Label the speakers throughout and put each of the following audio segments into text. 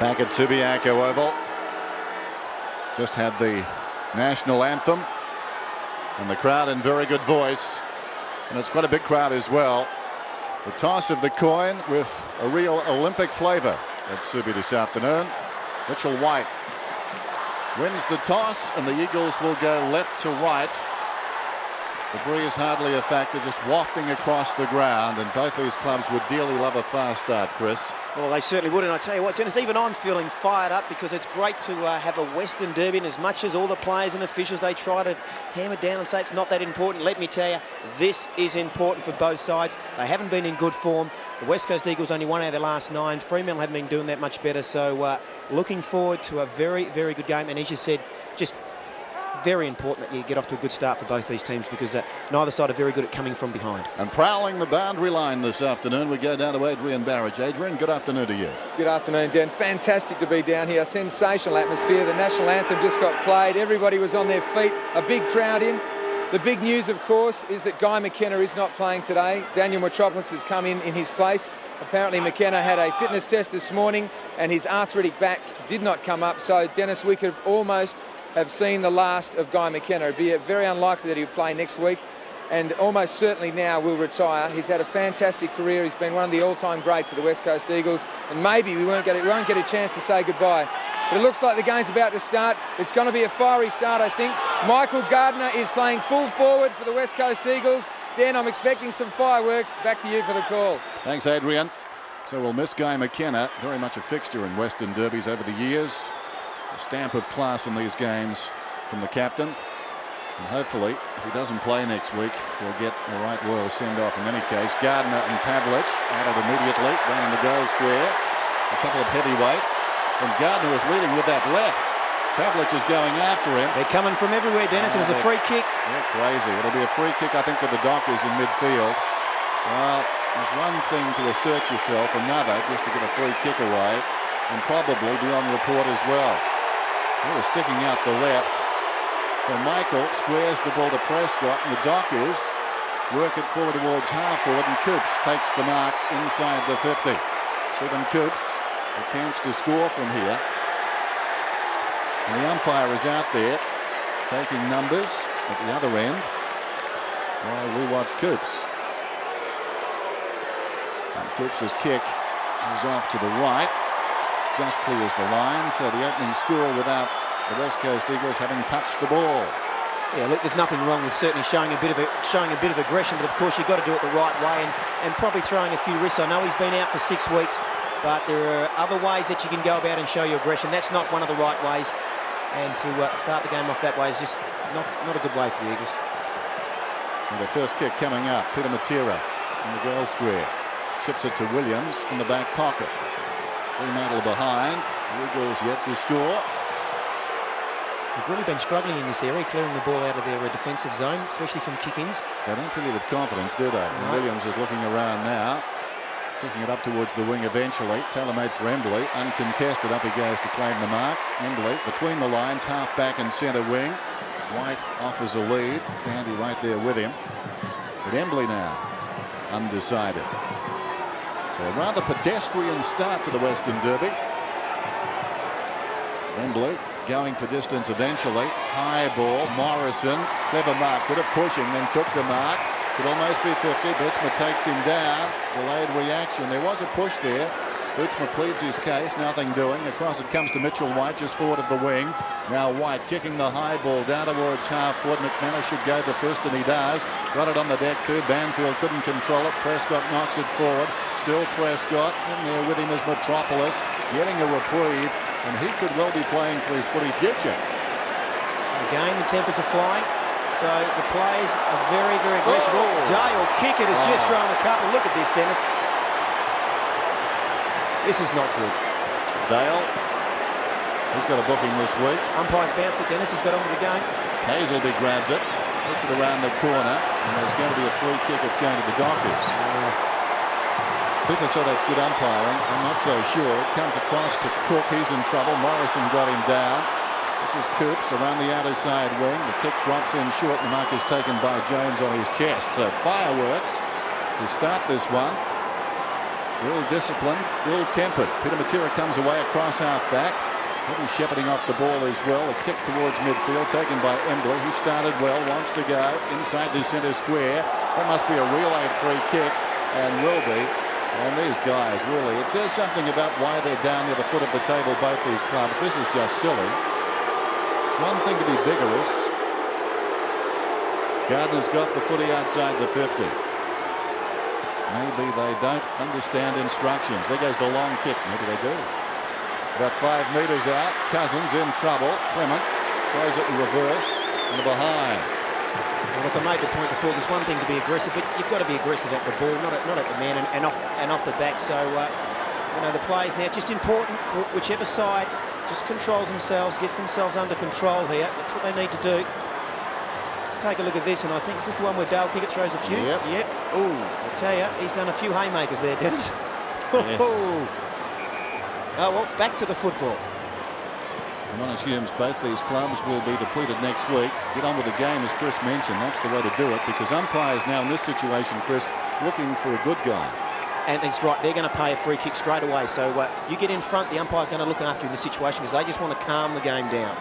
Speaker 1: Back at Subiaco Oval. Just had the national anthem and the crowd in very good voice, and it's quite a big crowd as well. The toss of the coin with a real Olympic flavor at Subi this afternoon. Mitchell White wins the toss and the Eagles will go left to right. The breeze hardly a factor, just wafting across the ground, and both these clubs would dearly love a fast start, Chris.
Speaker 2: Well, they certainly would, and I tell you what, Dennis, even I'm feeling fired up because it's great to have a Western Derby, and as much as all the players and officials, they try to hammer down and say it's not that important, let me tell you, this is important for both sides. They haven't been in good form. The West Coast Eagles only won out of their last 9. Fremantle haven't been doing that much better, so looking forward to a very, very good game, and as you said, just very important that you get off to a good start for both these teams because neither side are very good at coming from behind.
Speaker 1: And prowling the boundary line this afternoon, we go down to Adrian Barrage. Adrian, good afternoon to you.
Speaker 3: Good afternoon, Dan. Fantastic to be down here. Sensational atmosphere. The national anthem just got played. Everybody was on their feet. A big crowd in. The big news, of course, is that Guy McKenna is not playing today. Daniel Metropolis has come in his place. Apparently McKenna had a fitness test this morning and his arthritic back did not come up. So, Dennis, we could almost have seen the last of Guy McKenna. It'd be very unlikely that he'll play next week and almost certainly now will retire. He's had a fantastic career. He's been one of the all-time greats of the West Coast Eagles, and maybe we won't get a chance to say goodbye. But it looks like the game's about to start. It's going to be a fiery start, I think. Michael Gardner is playing full forward for the West Coast Eagles. Dan, I'm expecting some fireworks. Back to you for the call.
Speaker 1: Thanks, Adrian. So we'll miss Guy McKenna, very much a fixture in Western Derbies over the years. A stamp of class in these games from the captain, and hopefully if he doesn't play next week he'll get a right royal send-off. In any case, Gardner and Pavlich added immediately down in the goal square, a couple of heavyweights, and Gardner is leading with that left. Pavlich is going after him.
Speaker 2: They're coming from everywhere, Dennis. It's a free kick.
Speaker 1: They're crazy. It'll be a free kick, I think, to the Dockers in midfield. Well, there's one thing to assert yourself, another just to get a free kick away, and probably be on report as well. He was sticking out the left. So Michael squares the ball to Prescott, and the Dockers work it forward towards half-forward, and Coops takes the mark inside the 50. Stephen Coops, a chance to score from here. And the umpire is out there taking numbers at the other end while we watch Coops. And Coops' kick is off to the right. Just clears the line, so the opening score without the West Coast Eagles having touched the ball.
Speaker 2: Yeah, look, there's nothing wrong with certainly showing a bit of aggression, but of course you've got to do it the right way and probably throwing a few risks. I know he's been out for 6 weeks, but there are other ways that you can go about and show your aggression. That's not one of the right ways, and to start the game off that way is just not a good way for the Eagles.
Speaker 1: So the first kick coming up, Peter Matera in the goal square. Chips it to Williams in the back pocket. Fremantle behind. The Eagles yet to score.
Speaker 2: They've really been struggling in this area, clearing the ball out of their defensive zone, especially from kick-ins.
Speaker 1: They don't fill you with confidence, do they? No. And Williams is looking around now, kicking it up towards the wing eventually. Tailor-made for Embley. Uncontested, up he goes to claim the mark. Embley between the lines, half back and centre wing. White offers a lead. Bandy right there with him. But Embley now undecided. So a rather pedestrian start to the Western Derby. Embley going for distance eventually. High ball, Morrison, clever mark, bit of pushing, then took the mark. Could almost be 50. Bootsma takes him down. Delayed reaction. There was a push there. Bootsma pleads his case, nothing doing. Across it comes to Mitchell White, just forward of the wing. Now White kicking the high ball down towards half-forward. McManus should go the first, and he does. Got it on the deck too. Banfield couldn't control it. Prescott knocks it forward. Still Prescott in there with him as Metropolis, getting a reprieve, and he could well be playing for his footy future.
Speaker 2: Again, the tempers are flying, so the players are very, very aggressive. Oh, Dale kick it has just thrown a couple. Look at this, Dennis. This is not good.
Speaker 1: Dale, he's got a booking this week.
Speaker 2: Umpire's bounced it, Dennis. He's got onto the game.
Speaker 1: Hazelby grabs it, puts it around the corner, and there's going to be a free kick. It's going to the Dockers. People say that's good umpiring. I'm not so sure. It comes across to Cook. He's in trouble. Morrison got him down. This is Coops around the outer side wing. The kick drops in short. The mark is taken by Jones on his chest. So fireworks to start this one. ill-disciplined, ill-tempered. Peter Matera comes away across half-back. Heavy shepherding off the ball as well. A kick towards midfield taken by Embley. He started well, wants to go inside the centre square. That must be a relayed free kick, and will be. And these guys, really, it says something about why they're down near the foot of the table, both these clubs. This is just silly. It's one thing to be vigorous. Gardner's got the footy outside the 50. Maybe they don't understand instructions. There goes the long kick. Maybe they do. About 5 metres out. Cousins in trouble. Clement throws it in reverse and behind.
Speaker 2: Well, look, I made the point before. There's one thing to be aggressive, but you've got to be aggressive at the ball, not at the man and off the back. So you know, the players now just important for whichever side just controls themselves, gets themselves under control here. That's what they need to do. Let's take a look at this, and I think is this the one where Dale Kickett throws a few? Yep. Oh, I tell you, he's done a few haymakers there, Dennis.
Speaker 1: Yes.
Speaker 2: Oh, well, back to the football.
Speaker 1: And one assumes both these clubs will be depleted next week. Get on with the game, as Chris mentioned. That's the way to do it, because umpires now in this situation, Chris, looking for a good guy.
Speaker 2: And that's right, they're going to pay a free kick straight away. So you get in front, the umpire's going to look after you in this situation because they just want to calm the game down.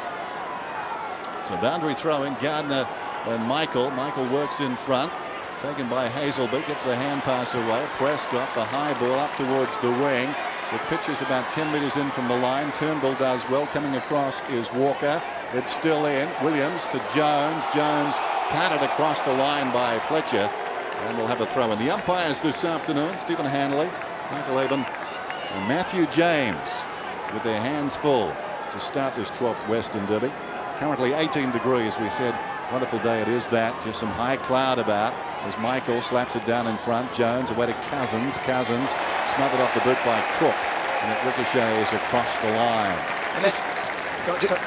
Speaker 1: So boundary throw in, Gardner and Michael. Michael works in front. Taken by Hazelby, gets the hand pass away. Prescott, the high ball up towards the wing. The pitch is about 10 metres in from the line. Turnbull does well. Coming across is Walker. It's still in. Williams to Jones. Jones carted across the line by Fletcher. And we'll have a throw in. The umpires this afternoon, Stephen Hanley, Michael Eben and Matthew James, with their hands full to start this 12th Western Derby. Currently 18 degrees, we said. Wonderful day it is that. Just some high cloud about as Michael slaps it down in front. Jones away to Cousins. Cousins smothered off the boot by Cook. And it ricochets across the line.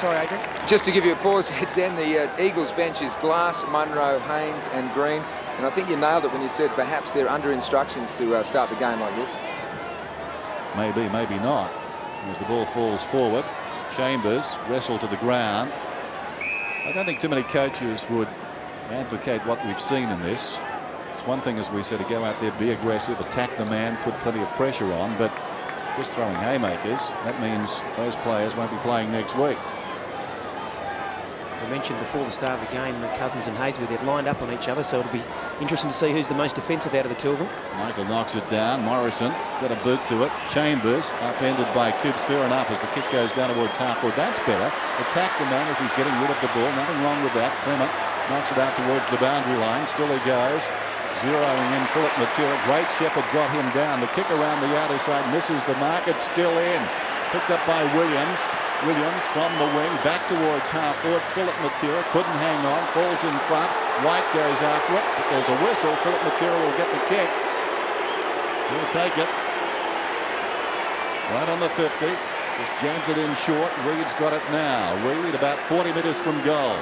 Speaker 2: Sorry, Adrian.
Speaker 3: Just to give you a pause, Dan, the Eagles bench is Glass, Munro, Haynes and Green. And I think you nailed it when you said perhaps they're under instructions to start the game like this.
Speaker 1: Maybe, maybe not. As the ball falls forward, Chambers wrestled to the ground. I don't think too many coaches would advocate what we've seen in this. It's one thing, as we said, to go out there, be aggressive, attack the man, put plenty of pressure on, but just throwing haymakers, that means those players won't be playing next week.
Speaker 2: I mentioned before the start of the game that Cousins and Hazelby, they've lined up on each other, so it'll be interesting to see who's the most defensive out of the two of them.
Speaker 1: Michael knocks it down. Morrison got a boot to it. Chambers upended by Kibbs. Fair enough as the kick goes down towards half forward. That's better. Attack the man as he's getting rid of the ball. Nothing wrong with that. Clement knocks it out towards the boundary line. Still he goes. Zeroing in Philip Matera. Great Shepherd got him down. The kick around the outer side misses the mark. It's still in. Picked up by Williams. Williams from the wing back towards half forward. Philip Matera couldn't hang on. Falls in front. White goes after it. But there's a whistle. Philip Matera will get the kick. He'll take it. Right on the 50. Just jams it in short. Reed's got it now. Reed about 40 metres from goal.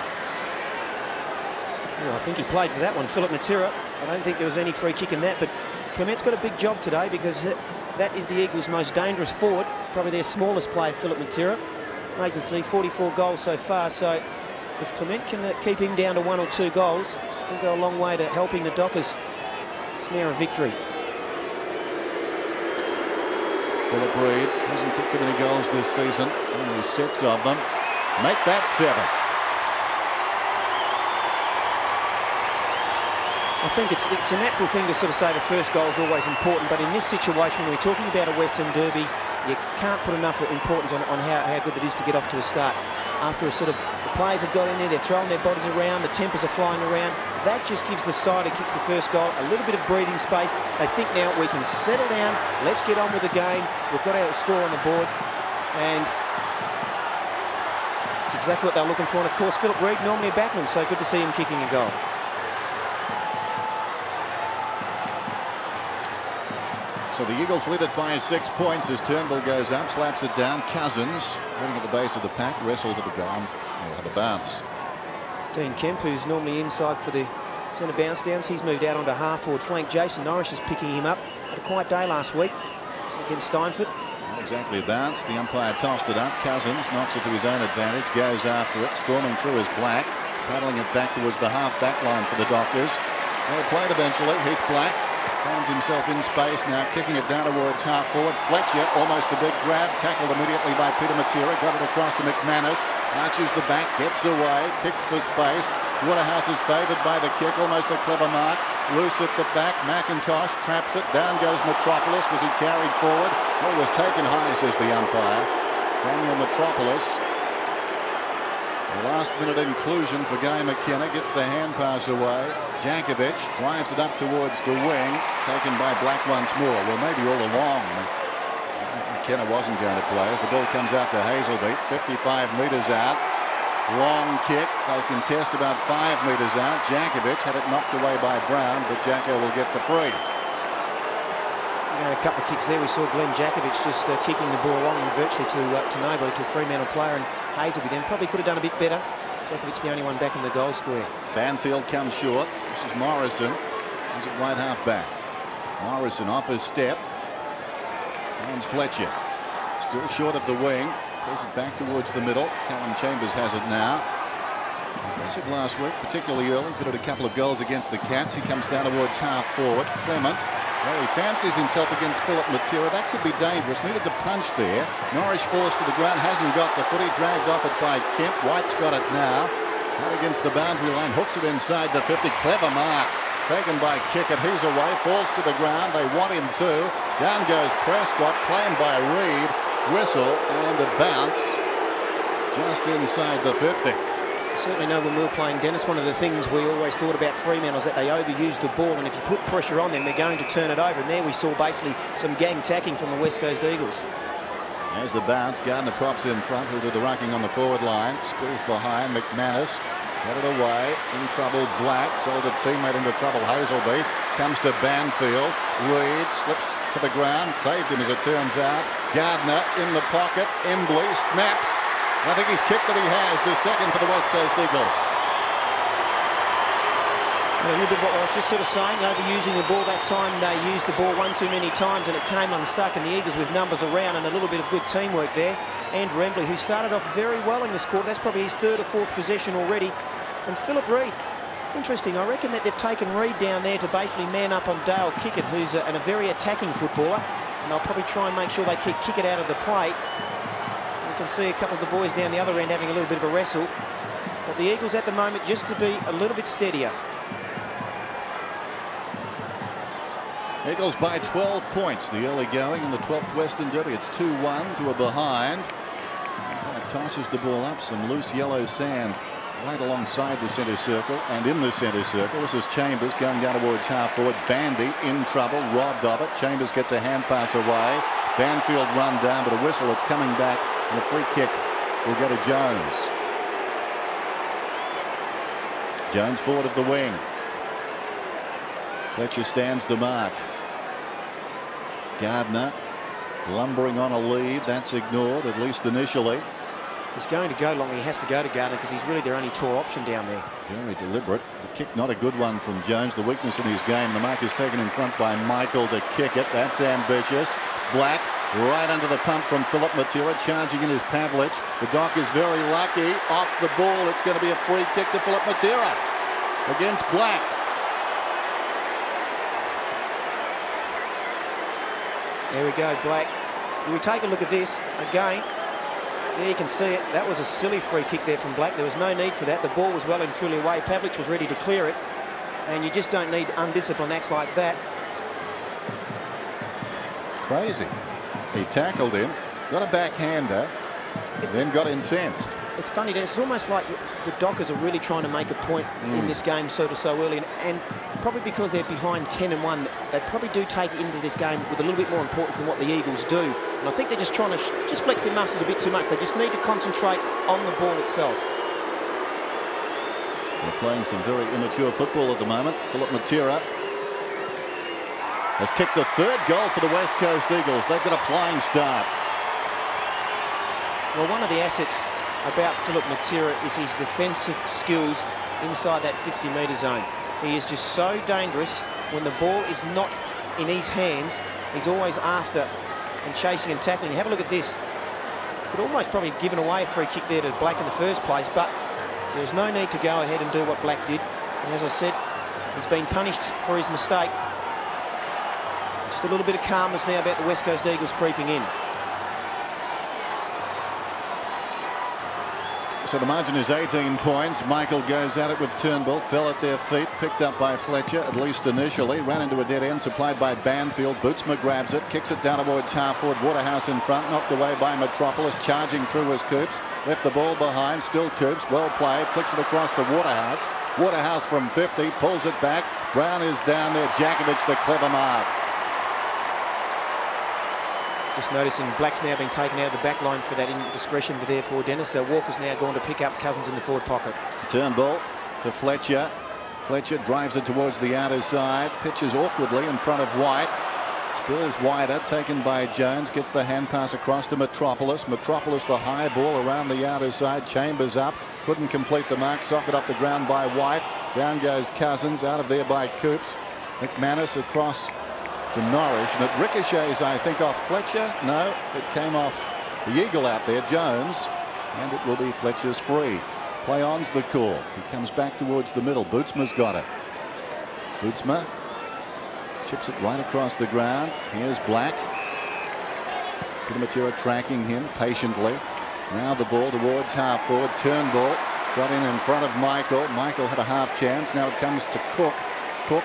Speaker 2: Well, I think he played for that one, Philip Matera. I don't think there was any free kick in that, but Clement's got a big job today because that is the Eagles' most dangerous forward, probably their smallest player, Philip Matera. Makes it 44 goals so far, so if Clement can keep him down to 1 or 2 goals, he'll go a long way to helping the Dockers snare a victory.
Speaker 1: Philip Reed hasn't kicked too many goals this season, only 6 of them. Make that 7.
Speaker 2: I think it's a natural thing to sort of say the first goal is always important, but in this situation, when we're talking about a Western Derby, you can't put enough importance on how good it is to get off to a start. After a sort of, the players have got in there, they're throwing their bodies around, the tempers are flying around. That just gives the side who kicks the first goal a little bit of breathing space. They think now we can settle down, let's get on with the game. We've got our score on the board, and it's exactly what they're looking for. And of course, Philip Reed, normally a backman, so good to see him kicking a goal.
Speaker 1: So the Eagles lead it by 6 points as Turnbull goes up, slaps it down. Cousins waiting at the base of the pack, wrestled to the ground. We'll have a bounce.
Speaker 2: Dean Kemp, who's normally inside for the centre bounce downs, he's moved out onto half forward flank. Jason Norris is picking him up. Had a quiet day last week against Steinford.
Speaker 1: Not exactly a bounce. The umpire tossed it up. Cousins knocks it to his own advantage, goes after it, storming through his black, paddling it back towards the half back line for the Dockers. Well played eventually. Heath Black Finds himself in space now, kicking it down towards half forward. Fletcher, almost a big grab, tackled immediately by Peter Matera. Got it across to McManus. Arches the back, gets away, kicks for space. Waterhouse is favoured by the kick, almost a clever mark. Loose at the back, McIntosh traps it. Down goes Metropolis. Was he carried forward? Well, he was taken high, says the umpire. Daniel Metropolis. The last-minute inclusion for Guy McKenna, gets the hand pass away. Jankovic drives it up towards the wing, taken by Black once more. Well, maybe all along McKenna wasn't going to play as the ball comes out to Hazelby, 55 metres out. Long kick, they'll contest about 5 metres out. Jankovic had it knocked away by Brown, but Jacko will get the free.
Speaker 2: A couple of kicks there. We saw Glenn Jankovic just kicking the ball along virtually to nobody, to a Fremantle player, and Hazelby then probably could have done a bit better. Jankovic the only one back in the goal square.
Speaker 1: Banfield comes short. This is Morrison. He's at right half back. Morrison off his step. Finds Fletcher. Still short of the wing. Pulls it back towards the middle. Callum Chambers has it now. Impressive last week, particularly early. Did it a couple of goals against the Cats. He comes down towards half forward. Clement. Well, he fancies himself against Philip Matera. That could be dangerous. Needed to punch there. Norris falls to the ground. Hasn't got the footy. Dragged off it by Kemp. White's got it now. Out against the boundary line. Hooks it inside the 50. Clever mark. Taken by Kickett. He's away. Falls to the ground. They want him to. Down goes Prescott. Claimed by Reed. Whistle and a bounce just inside the 50.
Speaker 2: Certainly know when we were playing, Dennis, one of the things we always thought about Fremantle is that they overuse the ball, and if you put pressure on them, they're going to turn it over. And there we saw basically some gang tacking from the West Coast Eagles.
Speaker 1: There's the bounce. Gardner props in front. He'll do the rucking on the forward line. Spills behind. McManus got it away. In trouble, Black. Sold a teammate into trouble, Hazelby. Comes to Banfield. Reed slips to the ground. Saved him as it turns out. Gardner in the pocket. Embley snaps. I think he's kicked that he has. The second for the West Coast Eagles.
Speaker 2: A little bit what I was just sort of saying, overusing the ball that time. They used the ball one too many times and it came unstuck, and the Eagles with numbers around and a little bit of good teamwork there. And Rembley, who started off very well in this quarter. That's probably his third or fourth possession already. And Philip Reed, interesting. I reckon that they've taken Reed down there to basically man up on Dale Kickett, who's a very attacking footballer. And they'll probably try and make sure they keep Kickett out of the plate. You can see a couple of the boys down the other end having a little bit of a wrestle. But the Eagles at the moment just to be a little bit steadier.
Speaker 1: Eagles by 12 points. The early going in the 12th Western Derby. It's 2-1 to a behind. Tosses the ball up. Some loose yellow sand right alongside the centre circle and in the centre circle. This is Chambers going down towards half forward. Bandy in trouble, robbed of it. Chambers gets a hand pass away. Banfield run down, but a whistle. It's coming back, and a free kick will go to Jones. Jones forward of the wing. Fletcher stands the mark. Gardner lumbering on a lead. That's ignored, at least initially.
Speaker 2: He's going to go long. He has to go to Gardner because he's really their only tour option down there.
Speaker 1: Very deliberate. The kick not a good one from Jones. The weakness in his game. The mark is taken in front by Michael to kick it. That's ambitious. Black right under the pump from Philip Matera. Charging in is Pavlich. The Doc is very lucky. Off the ball. It's going to be a free kick to Philip Matera against Black.
Speaker 2: There we go, Black. Do we take a look at this again? There you can see it. That was a silly free kick there from Black. There was no need for that. The ball was well and truly away. Pavlich was ready to clear it. And you just don't need undisciplined acts like that.
Speaker 1: Crazy. He tackled him, got a backhander, then got incensed.
Speaker 2: It's funny, Dennis. It's almost like the Dockers are really trying to make a point in this game so early. And probably because they're behind 10-1, they probably do take it into this game with a little bit more importance than what the Eagles do. And I think they're just trying to just flex their muscles a bit too much. They just need to concentrate on the ball itself.
Speaker 1: They're playing some very immature football at the moment. Philip Matera has kicked the third goal for the West Coast Eagles. They've got a flying start.
Speaker 2: Well, one of the assets about Philip Matera is his defensive skills inside that 50-metre zone. He is just so dangerous when the ball is not in his hands. He's always after and chasing and tackling. Have a look at this. Could almost probably have given away a free kick there to Black in the first place, but there's no need to go ahead and do what Black did. And as I said, he's been punished for his mistake. Just a little bit of calmness now about the West Coast Eagles creeping in.
Speaker 1: So the margin is 18 points. Michael goes at it with Turnbull, fell at their feet, picked up by Fletcher, at least initially, ran into a dead end, supplied by Banfield. Bootsma grabs it, kicks it down towards half forward. Waterhouse in front, knocked away by Metropolis, charging through was Coops, left the ball behind, still Coops, well played, flicks it across to Waterhouse. Waterhouse from 50, pulls it back. Brown is down there, Djakovic the clever mark.
Speaker 2: Just noticing Black's now been taken out of the back line for that indiscretion there for Dennis. So Walker's now gone to pick up Cousins in the forward pocket.
Speaker 1: Turnbull to Fletcher. Fletcher drives it towards the outer side, pitches awkwardly in front of White. Spills wider, taken by Jones, gets the hand pass across to Metropolis. Metropolis the high ball around the outer side. Chambers up, couldn't complete the mark. Socket off the ground by White. Down goes Cousins, out of there by Coops. McManus across to Norris, and it ricochets, I think, off Fletcher. No, it came off the eagle out there, Jones, and it will be Fletcher's free. Play on's the call. He comes back towards the middle. Bootsma's got it. Bootsma chips it right across the ground. Here's Black. Pitamatera tracking him patiently. Now the ball towards half forward. Turnbull got in front of Michael. Michael had a half chance. Now it comes to Cook. Cook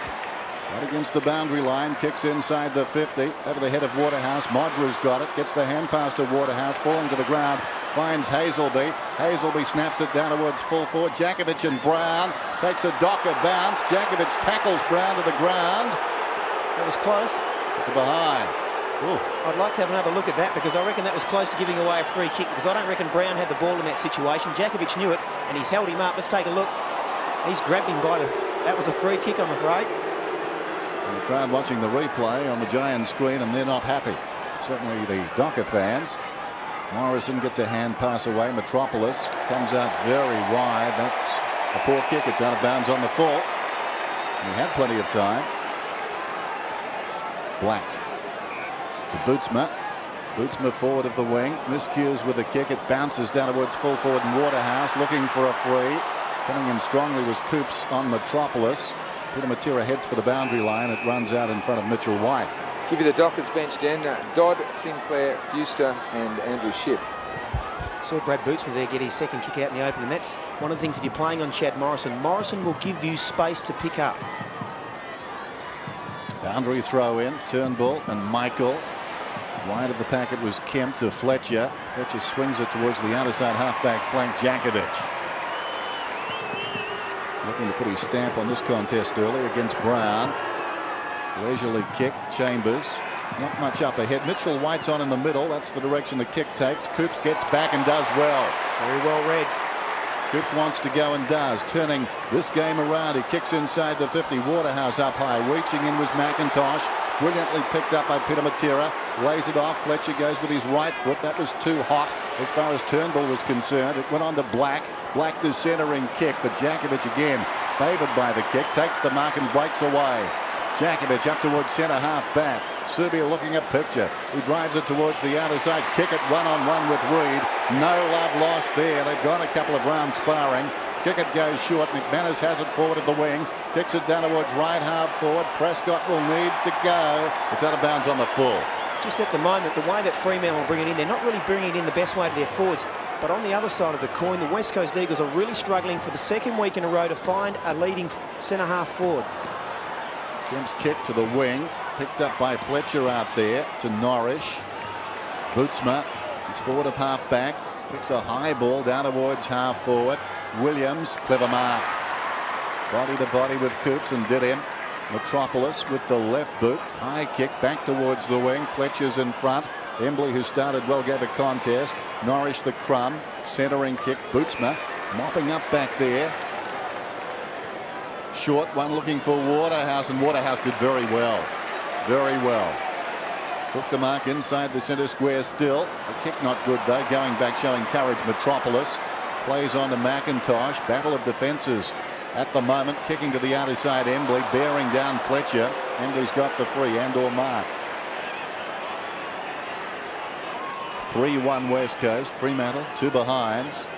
Speaker 1: right against the boundary line, kicks inside the 50, over the head of Waterhouse. Modra's got it, gets the hand pass to Waterhouse, falling to the ground, finds Hazelby. Hazelby snaps it down towards full forward. Djakovic and Brown takes a Docker bounce. Djakovic tackles Brown to the ground.
Speaker 2: That was close.
Speaker 1: It's a behind. Ooh.
Speaker 2: I'd like to have another look at that, because I reckon that was close to giving away a free kick, because I don't reckon Brown had the ball in that situation. Djakovic knew it, and he's held him up. Let's take a look. He's grabbed him by the... That was a free kick, I'm afraid.
Speaker 1: And the crowd watching the replay on the giant screen, and they're not happy. Certainly the Docker fans. Morrison gets a hand pass away. Metropolis comes out very wide. That's a poor kick. It's out of bounds on the full. He had plenty of time. Black to Bootsma. Bootsma forward of the wing. Miscues with a kick. It bounces down towards full forward, and Waterhouse looking for a free. Coming in strongly was Coops on Metropolis. Pitamatera heads for the boundary line. It runs out in front of Mitchell White.
Speaker 3: Give you the Dockers bench, Dan. Dodd, Sinclair, Fuster and Andrew Shipp.
Speaker 2: Saw Brad Bootsma there get his second kick out in the open, and that's one of the things if you're playing on Chad Morrison. Morrison will give you space to pick up.
Speaker 1: Boundary throw in. Turnbull and Michael. Wide of the packet was Kemp to Fletcher. Fletcher swings it towards the outer side halfback flank. Djakovic looking to put his stamp on this contest early against Brown. Leisurely kick. Chambers not much up ahead. Mitchell White's on in the middle. That's the direction the kick takes. Coops gets back and does well.
Speaker 2: Very well read.
Speaker 1: Coops wants to go and does, turning this game around. He kicks inside the 50. Waterhouse up high, reaching in was McIntosh. Brilliantly picked up by Pitamatera. Lays it off. Fletcher goes with his right foot. That was too hot as far as Turnbull was concerned. It went on to Black. Black the centering kick, but Djakovic again favoured by the kick. Takes the mark and breaks away. Djakovic up towards centre half back. Serbia looking at picture. He drives it towards the outer side. Kick it one-on-one with Reed. No love lost there. They've got a couple of rounds sparring. Kick it goes short. McManus has it forward of the wing. Kicks it down towards right half forward. Prescott will need to go. It's out of bounds on the full.
Speaker 2: Just at the moment, the way that Fremantle will bring it in, they're not really bringing it in the best way to their forwards. But on the other side of the coin, the West Coast Eagles are really struggling for the second week in a row to find a leading centre half forward.
Speaker 1: Kemp's kick to the wing. Picked up by Fletcher out there to Norris. Bootsma is forward of half back. Kicks a high ball down towards half forward. Williams, clever mark. Body to body with Coops and did him. Metropolis with the left boot. High kick back towards the wing. Fletcher's in front. Embley, who started well, gave a contest. Norris the crumb. Centering kick. Bootsma mopping up back there. Short one looking for Waterhouse, and Waterhouse did very well. Very well. Took the mark inside the centre square still. The kick not good though. Going back showing courage. Metropolis plays on to McIntosh. Battle of defences at the moment. Kicking to the outer side. Embley bearing down Fletcher. Embley's got the free and/or mark. 3-1 West Coast. Fremantle 2 behinds.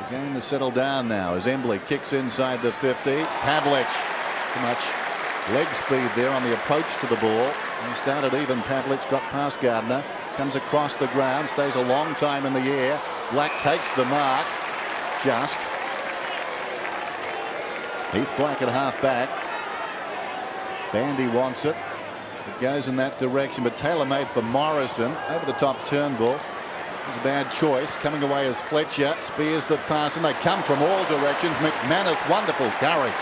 Speaker 1: The game has settled down now as Embley kicks inside the 50. Pavlich too much Leg speed there on the approach to the ball. They started even. Pavlich got past Gardner. Comes across the ground. Stays a long time in the air. Black takes the mark. Just. Heath Black at half back. Bandy wants it. It goes in that direction, but tailor-made for Morrison. Over the top Turnbull. It's a bad choice. Coming away as Fletcher. Spears the pass, and they come from all directions. McManus, wonderful courage.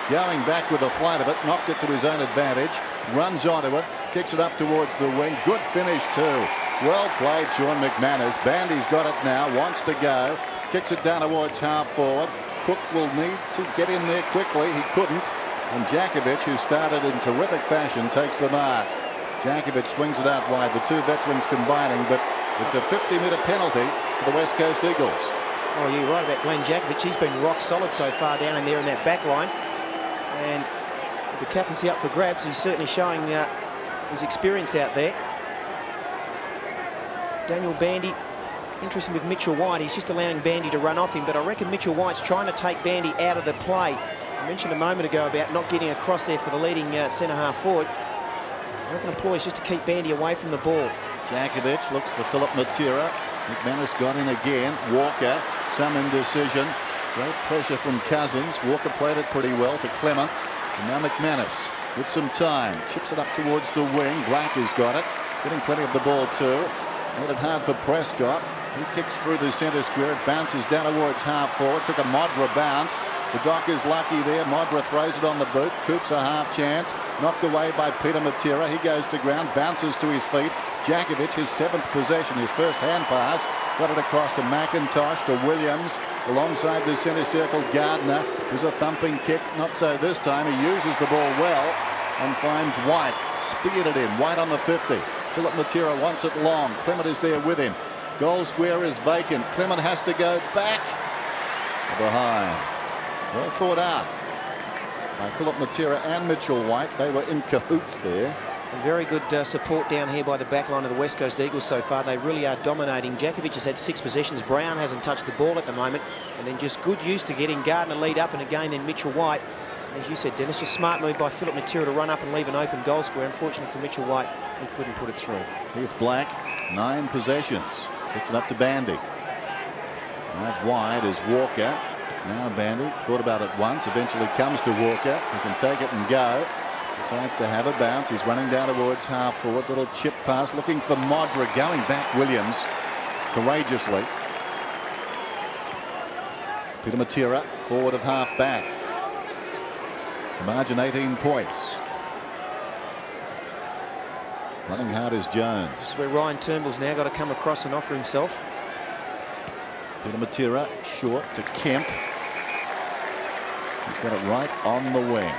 Speaker 1: Going back with a flight of it. Knocked it to his own advantage. Runs onto it. Kicks it up towards the wing. Good finish too. Well played, Sean McManus. Bandy's got it now. Wants to go. Kicks it down towards half forward. Cook will need to get in there quickly. He couldn't. And Jakovic, who started in terrific fashion, takes the mark. Jakovic swings it out wide. The two veterans combining, but it's a 50-metre penalty for the West Coast Eagles.
Speaker 2: Oh, you're right about Glenn Jakovic. He's been rock solid so far down in there in that back line. And with the captaincy up for grabs, he's certainly showing his experience out there. Daniel Bandy, interesting with Mitchell White. He's just allowing Bandy to run off him, but I reckon Mitchell White's trying to take Bandy out of the play. I mentioned a moment ago about not getting across there for the leading centre-half forward. I reckon a ploy is just to keep Bandy away from the ball.
Speaker 1: Jakovic looks for Philip Matera. McManus got in again. Walker, some indecision. Great pressure from Cousins. Walker played it pretty well to Clement. And now McManus with some time. Chips it up towards the wing. Black has got it. Getting plenty of the ball too. Made it hard for Prescott. He kicks through the centre square. It bounces down towards half forward. Took a Modra bounce. The Doc is lucky there. Modra throws it on the boot. Coops a half chance. Knocked away by Peter Matera. He goes to ground. Bounces to his feet. Jakovic, his 7th possession. His first hand pass. Got it across to McIntosh, to Williams. Alongside the centre circle, Gardner. There's a thumping kick. Not so this time. He uses the ball well and finds White. Speared it in. White on the 50. Philip Matera wants it long. Clement is there with him. Goal square is vacant. Clement has to go back. Behind. Well thought out by Philip Matera and Mitchell White. They were in cahoots there.
Speaker 2: And very good support down here by the back line of the West Coast Eagles so far. They really are dominating. Jakovic has had 6 possessions. Brown hasn't touched the ball at the moment. And then just good use to getting Gardner lead up, and again then Mitchell White. And as you said, Dennis, just smart move by Philip Matera to run up and leave an open goal square. Unfortunately for Mitchell White, he couldn't put it through.
Speaker 1: Heath Black, 9 possessions. Gets it up to Bandy. Out wide is Walker. Now Bandy thought about it once, eventually comes to Walker. He can take it and go. Decides to have a bounce. He's running down towards half forward. Little chip pass looking for Modra. Going back Williams courageously. Peter Matera forward of half back. The margin 18 points. Running hard is Jones.
Speaker 2: This is where Ryan Turnbull's now got to come across and offer himself.
Speaker 1: Peter Matera short to Kemp. He's got it right on the wing.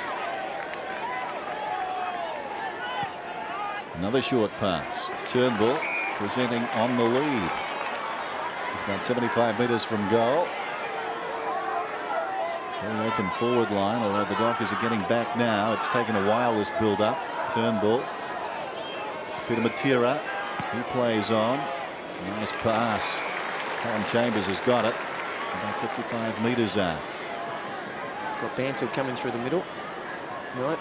Speaker 1: Another short pass. Turnbull presenting on the lead. He's about 75 metres from goal. Very open forward line, although the Dockers are getting back now. It's taken a while, this build-up. Turnbull to Peter Matera. He plays on. Nice pass. Callum Chambers has got it. About 55 metres out.
Speaker 2: It's got Banfield coming through the middle. Right.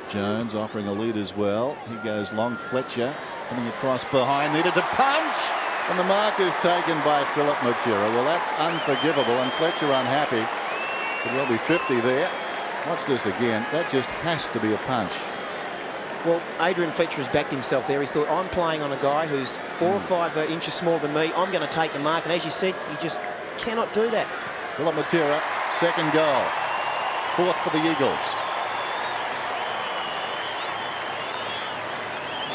Speaker 1: Jones offering a lead as well. He goes long. Fletcher coming across behind. Needed to punch. And the mark is taken by Philip Matera. Well, that's unforgivable. And Fletcher unhappy. Could well be 50 there. Watch this again. That just has to be a punch.
Speaker 2: Well, Adrian Fletcher has backed himself there. He's thought, I'm playing on a guy who's 4 or 5 inches smaller than me. I'm going to take the mark. And as you said, you just cannot do that.
Speaker 1: Philip Matera, 2nd goal. 4th for the Eagles.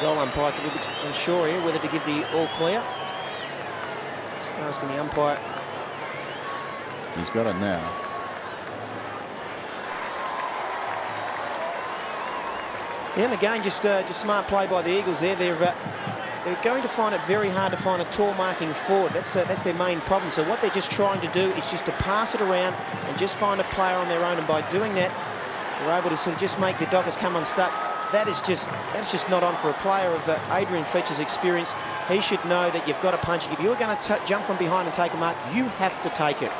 Speaker 2: Goal umpire's a little bit unsure here whether to give the all clear. Just asking the umpire.
Speaker 1: He's got it now.
Speaker 2: Yeah, and again, just smart play by the Eagles there. They're going to find it very hard to find a tall marking forward. That's their main problem. So what they're just trying to do is just to pass it around and just find a player on their own. And by doing that, they're able to sort of just make the Dockers come unstuck. That's just not on for a player of Adrian Fletcher's experience. He should know that you've got to punch. If you're going to jump from behind and take a mark, you have to take it.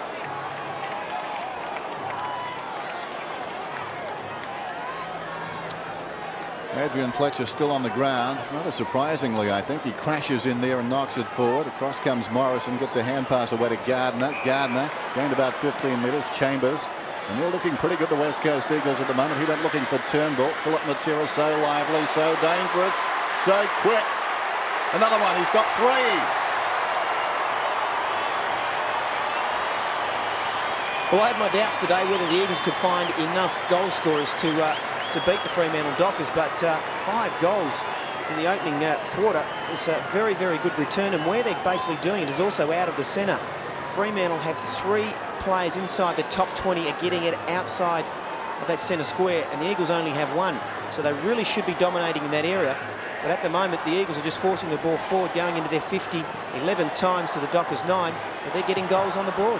Speaker 1: Adrian Fletcher still on the ground. Rather surprisingly, I think. He crashes in there and knocks it forward. Across comes Morrison, gets a hand pass away to Gardner. Gardner gained about 15 metres. Chambers. And they're looking pretty good, the West Coast Eagles, at the moment. He went looking for Turnbull. Philip Matera, so lively, so dangerous, so quick. Another one. He's got 3.
Speaker 2: Well, I had my doubts today whether the Eagles could find enough goal scorers to beat the Fremantle Dockers, but 5 goals in the opening quarter is a very, very good return, and where they're basically doing it is also out of the centre. Fremantle have 3 players inside the top 20 are getting it outside of that centre square, and the Eagles only have 1, so they really should be dominating in that area. But at the moment, the Eagles are just forcing the ball forward, going into their 50 11 times to the Dockers 9, but they're getting goals on the board.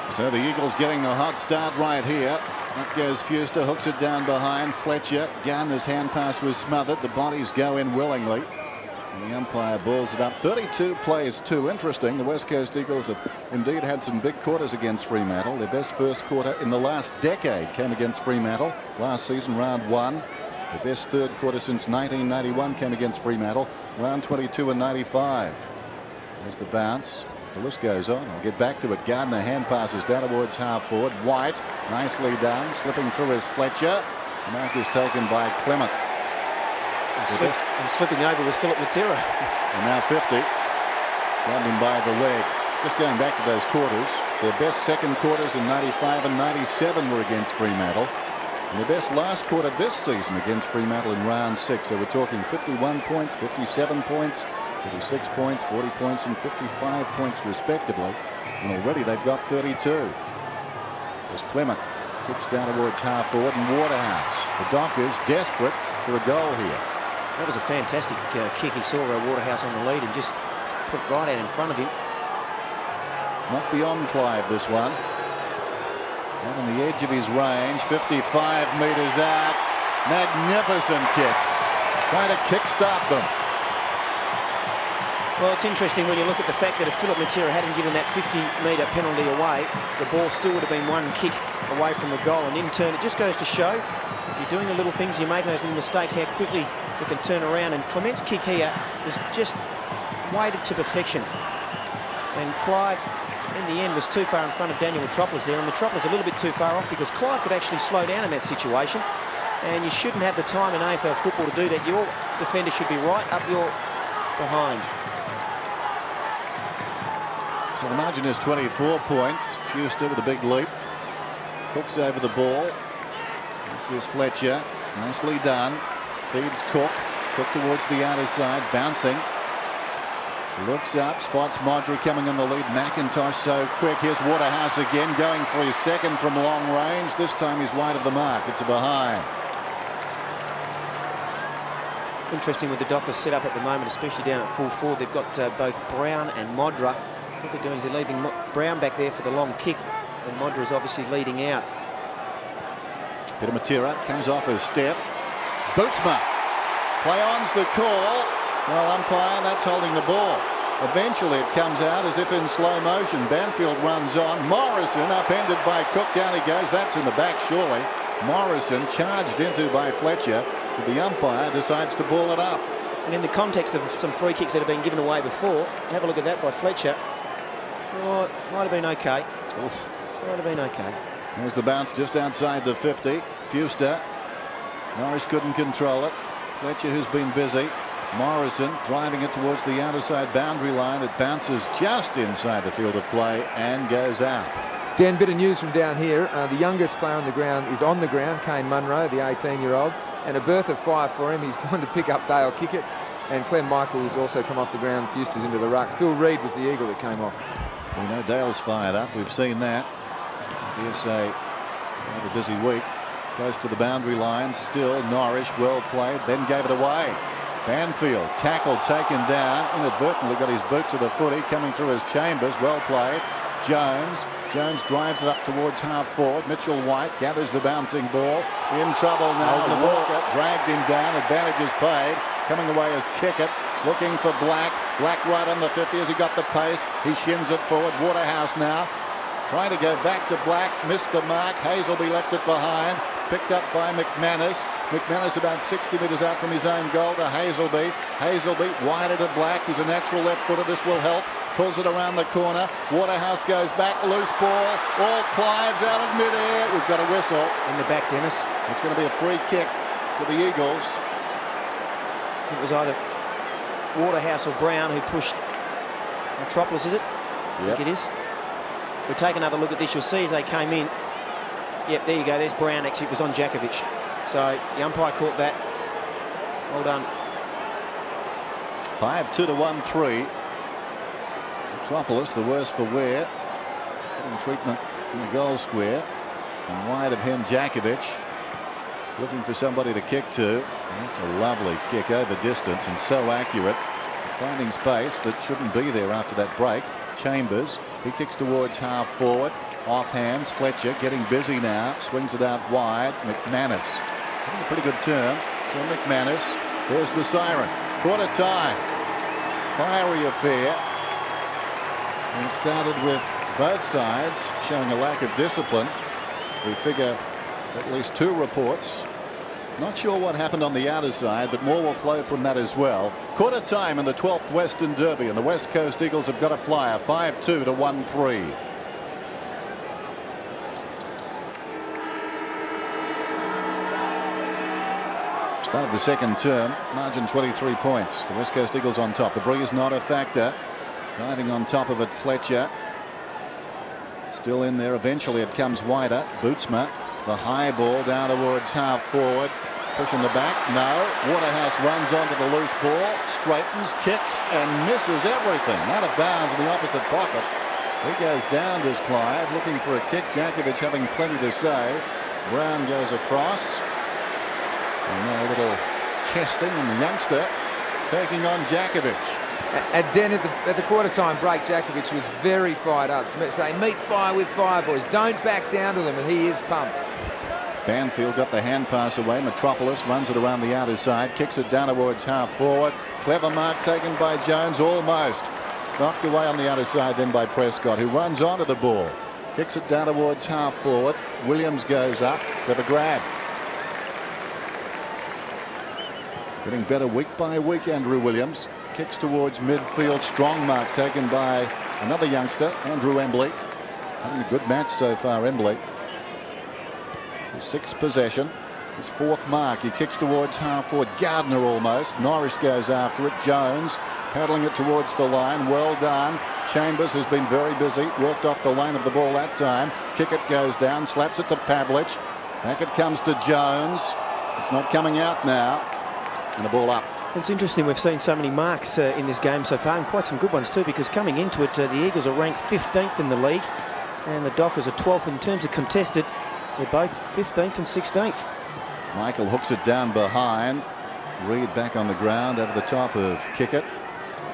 Speaker 1: So the Eagles getting the hot start right here. Up goes Fuster, hooks it down behind Fletcher. Gardner's hand pass was smothered. The bodies go in willingly. And the umpire balls it up. 32 plays 2. Interesting. The West Coast Eagles have indeed had some big quarters against Fremantle. Their best first quarter in the last decade came against Fremantle. Last season, round 1. The best third quarter since 1991 came against Fremantle. Round 22 and 95. There's the bounce. The list goes on. I'll get back to it. Gardner hand passes down towards half forward. White, nicely done. Slipping through is Fletcher. The mark is taken by Clement.
Speaker 2: And slipping over was Philip Matera.
Speaker 1: And now 50. Grabbed him by the leg. Just going back to those quarters. Their best second quarters in 95 and 97 were against Fremantle. And their best last quarter this season against Fremantle in round 6. So we're talking 51 points, 57 points, 56 points, 40 points and 55 points respectively, and already they've got 32. As Clement kicks down towards half forward, and Waterhouse, the Dockers, desperate for a goal here.
Speaker 2: That was a fantastic kick. He saw Waterhouse on the lead and just put it right out in front of him.
Speaker 1: Not beyond Clive, this one. Right on the edge of his range, 55 metres out. Magnificent kick. Trying to kickstart them.
Speaker 2: Well, it's interesting when you look at the fact that if Philip Matera hadn't given that 50-metre penalty away, the ball still would have been 1 kick away from the goal. And in turn, it just goes to show, if you're doing the little things, you're making those little mistakes, how quickly you can turn around. And Clement's kick here was just weighted to perfection. And Clive, in the end, was too far in front of Daniel Metropolis there. And Metropolis a little bit too far off, because Clive could actually slow down in that situation. And you shouldn't have the time in AFL football to do that. Your defender should be right up your behind.
Speaker 1: So the margin is 24 points. Fuster with a big leap. Cook's over the ball. This is Fletcher. Nicely done. Feeds Cook. Cook towards the outer side. Bouncing. Looks up. Spots Modric coming on the lead. McIntosh so quick. Here's Waterhouse again, going for his second from long range. This time he's wide of the mark. It's a behind.
Speaker 2: Interesting with the Dockers set up at the moment, especially down at full forward. They've got both Brown and Modra. What they're doing is they're leaving Brown back there for the long kick, and Modra is obviously leading out.
Speaker 1: Peter Matera comes off his step. Bootsma. Play on's the call. Well, umpire, that's holding the ball. Eventually it comes out as if in slow motion. Banfield runs on. Morrison upended by Cook. Down he goes. That's in the back, surely. Morrison charged into by Fletcher. But the umpire decides to ball it up.
Speaker 2: And in the context of some free kicks that have been given away before, have a look at that by Fletcher. Oh, might have been okay.
Speaker 1: Oof.
Speaker 2: Might have been okay.
Speaker 1: There's the bounce just outside the 50. Fuster. Norris couldn't control it. Fletcher, who's been busy. Morrison driving it towards the outer side boundary line. It bounces just inside the field of play and goes out.
Speaker 3: Dan, bit of news from down here. The youngest player on the ground is on the ground, Kane Munro, the 18-year-old, and a berth of 5 for him. He's going to pick up Dale Kickett, and Clem Michael has also come off the ground. Fuster's into the ruck. Phil Reid was the eagle that came off.
Speaker 1: We know Dale's fired up. We've seen that. I dare say, have a busy week. Close to the boundary line. Still Norris, well played, then gave it away. Banfield, tackle taken down. Inadvertently got his boot to the footy. Coming through as Chambers, well played. Jones drives it up towards half forward. Mitchell White gathers the bouncing ball. In trouble now. Walker dragged him down. Advantage is paid. Coming away as Kickett. Looking for Black. Black right on the 50 as he got the pace. He shins it forward. Waterhouse now. Trying to go back to Black, missed the mark. Hazelby left it behind. Picked up by McManus. McManus about 60 metres out from his own goal to Hazelby. Hazelby wider to Black. He's a natural left footer. This will help. Pulls it around the corner. Waterhouse goes back. Loose ball. All Clive's out of mid-air. We've got a whistle.
Speaker 2: In the back, Dennis.
Speaker 1: It's going to be a free kick to the Eagles.
Speaker 2: It was either Waterhouse or Brown who pushed Metropolis, is it?
Speaker 1: Yep.
Speaker 2: I think it is. If we take another look at this, you'll see as they came in. Yep, there you go. There's Brown. Actually, it was on Jakovic. So the umpire caught that. Well done.
Speaker 1: 5-2 to 1-3. Metropolis, the worse for wear. Getting treatment in the goal square. And wide of him, Jakovic. Looking for somebody to kick to. And that's a lovely kick over distance and so accurate. Finding space that shouldn't be there after that break. Chambers, he kicks towards half forward. Off hands, Fletcher getting busy now. Swings it out wide. McManus. Having a pretty good turn. Sean McManus. There's the siren. Quarter time. Fiery affair. And it started with both sides showing a lack of discipline. We figure at least 2 reports. Not sure what happened on the outer side, but more will flow from that as well. Quarter time in the 12th Western Derby, and the West Coast Eagles have got a flyer. 5-2 to 1-3. Start of the second term, margin 23 points. The West Coast Eagles on top. The breeze not a factor. Diving on top of it, Fletcher. Still in there. Eventually it comes wider. Bootsma. The high ball down towards half forward. Pushing the back. No. Waterhouse runs onto the loose ball. Straightens, kicks and misses everything. Out of bounds in the opposite pocket. He goes down, does Clive. Looking for a kick. Jakovic having plenty to say. Brown goes across. And now a little chesting, and the youngster taking on Jakovic.
Speaker 3: And then at the quarter-time break, Jakovic was very fired up, saying, meet fire with fire, boys. Don't back down to them, and he is pumped.
Speaker 1: Banfield got the hand pass away. Metropolis runs it around the outer side, kicks it down towards half forward. Clever mark taken by Jones, almost. Knocked away on the outer side then by Prescott, who runs onto the ball. Kicks it down towards half forward. Williams goes up. Clever grab. Getting better week by week, Andrew Williams. Kicks towards midfield. Strong mark taken by another youngster, Andrew Embley. Having a good match so far, Embley. His 6th possession. His 4th mark. He kicks towards half forward. Gardner almost. Norris goes after it. Jones paddling it towards the line. Well done. Chambers has been very busy. Worked off the lane of the ball that time. Kick it goes down. Slaps it to Pavlich. Back it comes to Jones. It's not coming out now. And the ball up.
Speaker 2: It's interesting, we've seen so many marks in this game so far, and quite some good ones too, because coming into it, the Eagles are ranked 15th in the league, and the Dockers are 12th in terms of contested. They're both 15th and 16th.
Speaker 1: Michael hooks it down behind. Reed back on the ground over the top of Kickett.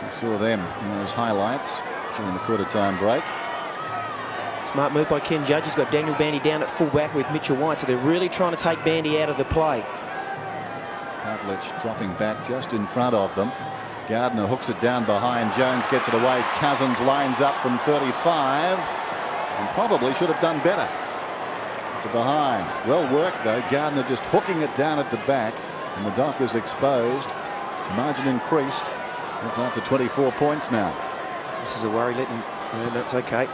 Speaker 1: We saw them in those highlights during the quarter-time break.
Speaker 2: Smart move by Ken Judge. He's got Daniel Bandy down at full-back with Mitchell White, so they're really trying to take Bandy out of the play.
Speaker 1: Pavlich dropping back just in front of them. Gardner hooks it down behind. Jones gets it away. Cousins lines up from 35 and probably should have done better. It's a behind. Well worked though. Gardner just hooking it down at the back, and the Dockers exposed. The margin increased. It's up to 24 points now.
Speaker 2: This is a worry. That's okay.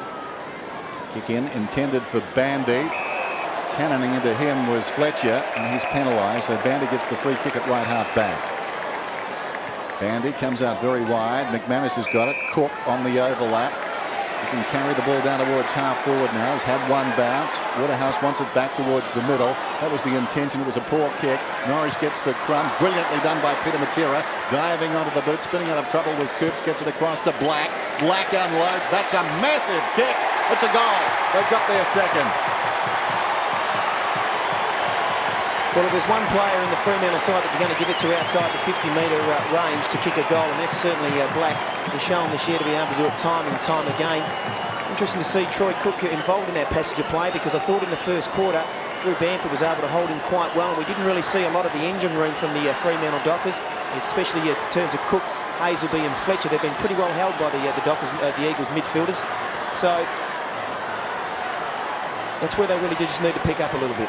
Speaker 1: Kick in intended for Bandy. Cannoning into him was Fletcher, and he's penalised, so Bandy gets the free kick at right half back. Bandy comes out very wide. McManus has got it. Cook on the overlap. He can carry the ball down towards half forward now. He's had one bounce. Waterhouse wants it back towards the middle. That was the intention. It was a poor kick. Norris gets the crumb. Brilliantly done by Peter Matera. Diving onto the boot. Spinning out of trouble was Coops. Gets it across to Black. Black unloads. That's a massive kick. It's a goal. They've got their second.
Speaker 2: Well, if there's one player in the Fremantle side that you're going to give it to outside the 50-metre range to kick a goal, and that's certainly Black. He's shown this year to be able to do it time and time again. Interesting to see Troy Cook involved in that passage of play, because I thought in the first quarter Drew Bamford was able to hold him quite well, and we didn't really see a lot of the engine room from the Fremantle Dockers, especially in terms of Cook, Hazelby and Fletcher. They've been pretty well held by the Dockers, the Eagles midfielders. So That's where they really just need to pick up a little bit.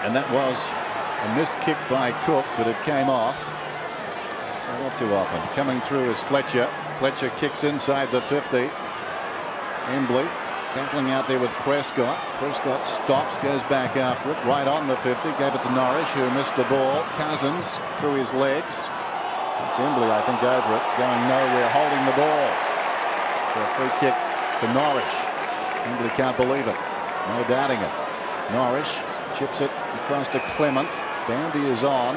Speaker 1: And that was a missed kick by Cook, but it came off. So not too often. Coming through is Fletcher. Fletcher kicks inside the 50. Embley battling out there with Prescott. Prescott stops, goes back after it, right on the 50. Gave it to Norris, who missed the ball. Cousins through his legs. It's Embley, I think, over it, going nowhere, holding the ball. So a free kick to Norris. Embley can't believe it. No doubting it. Norris chips it across to Clement. Bandy is on.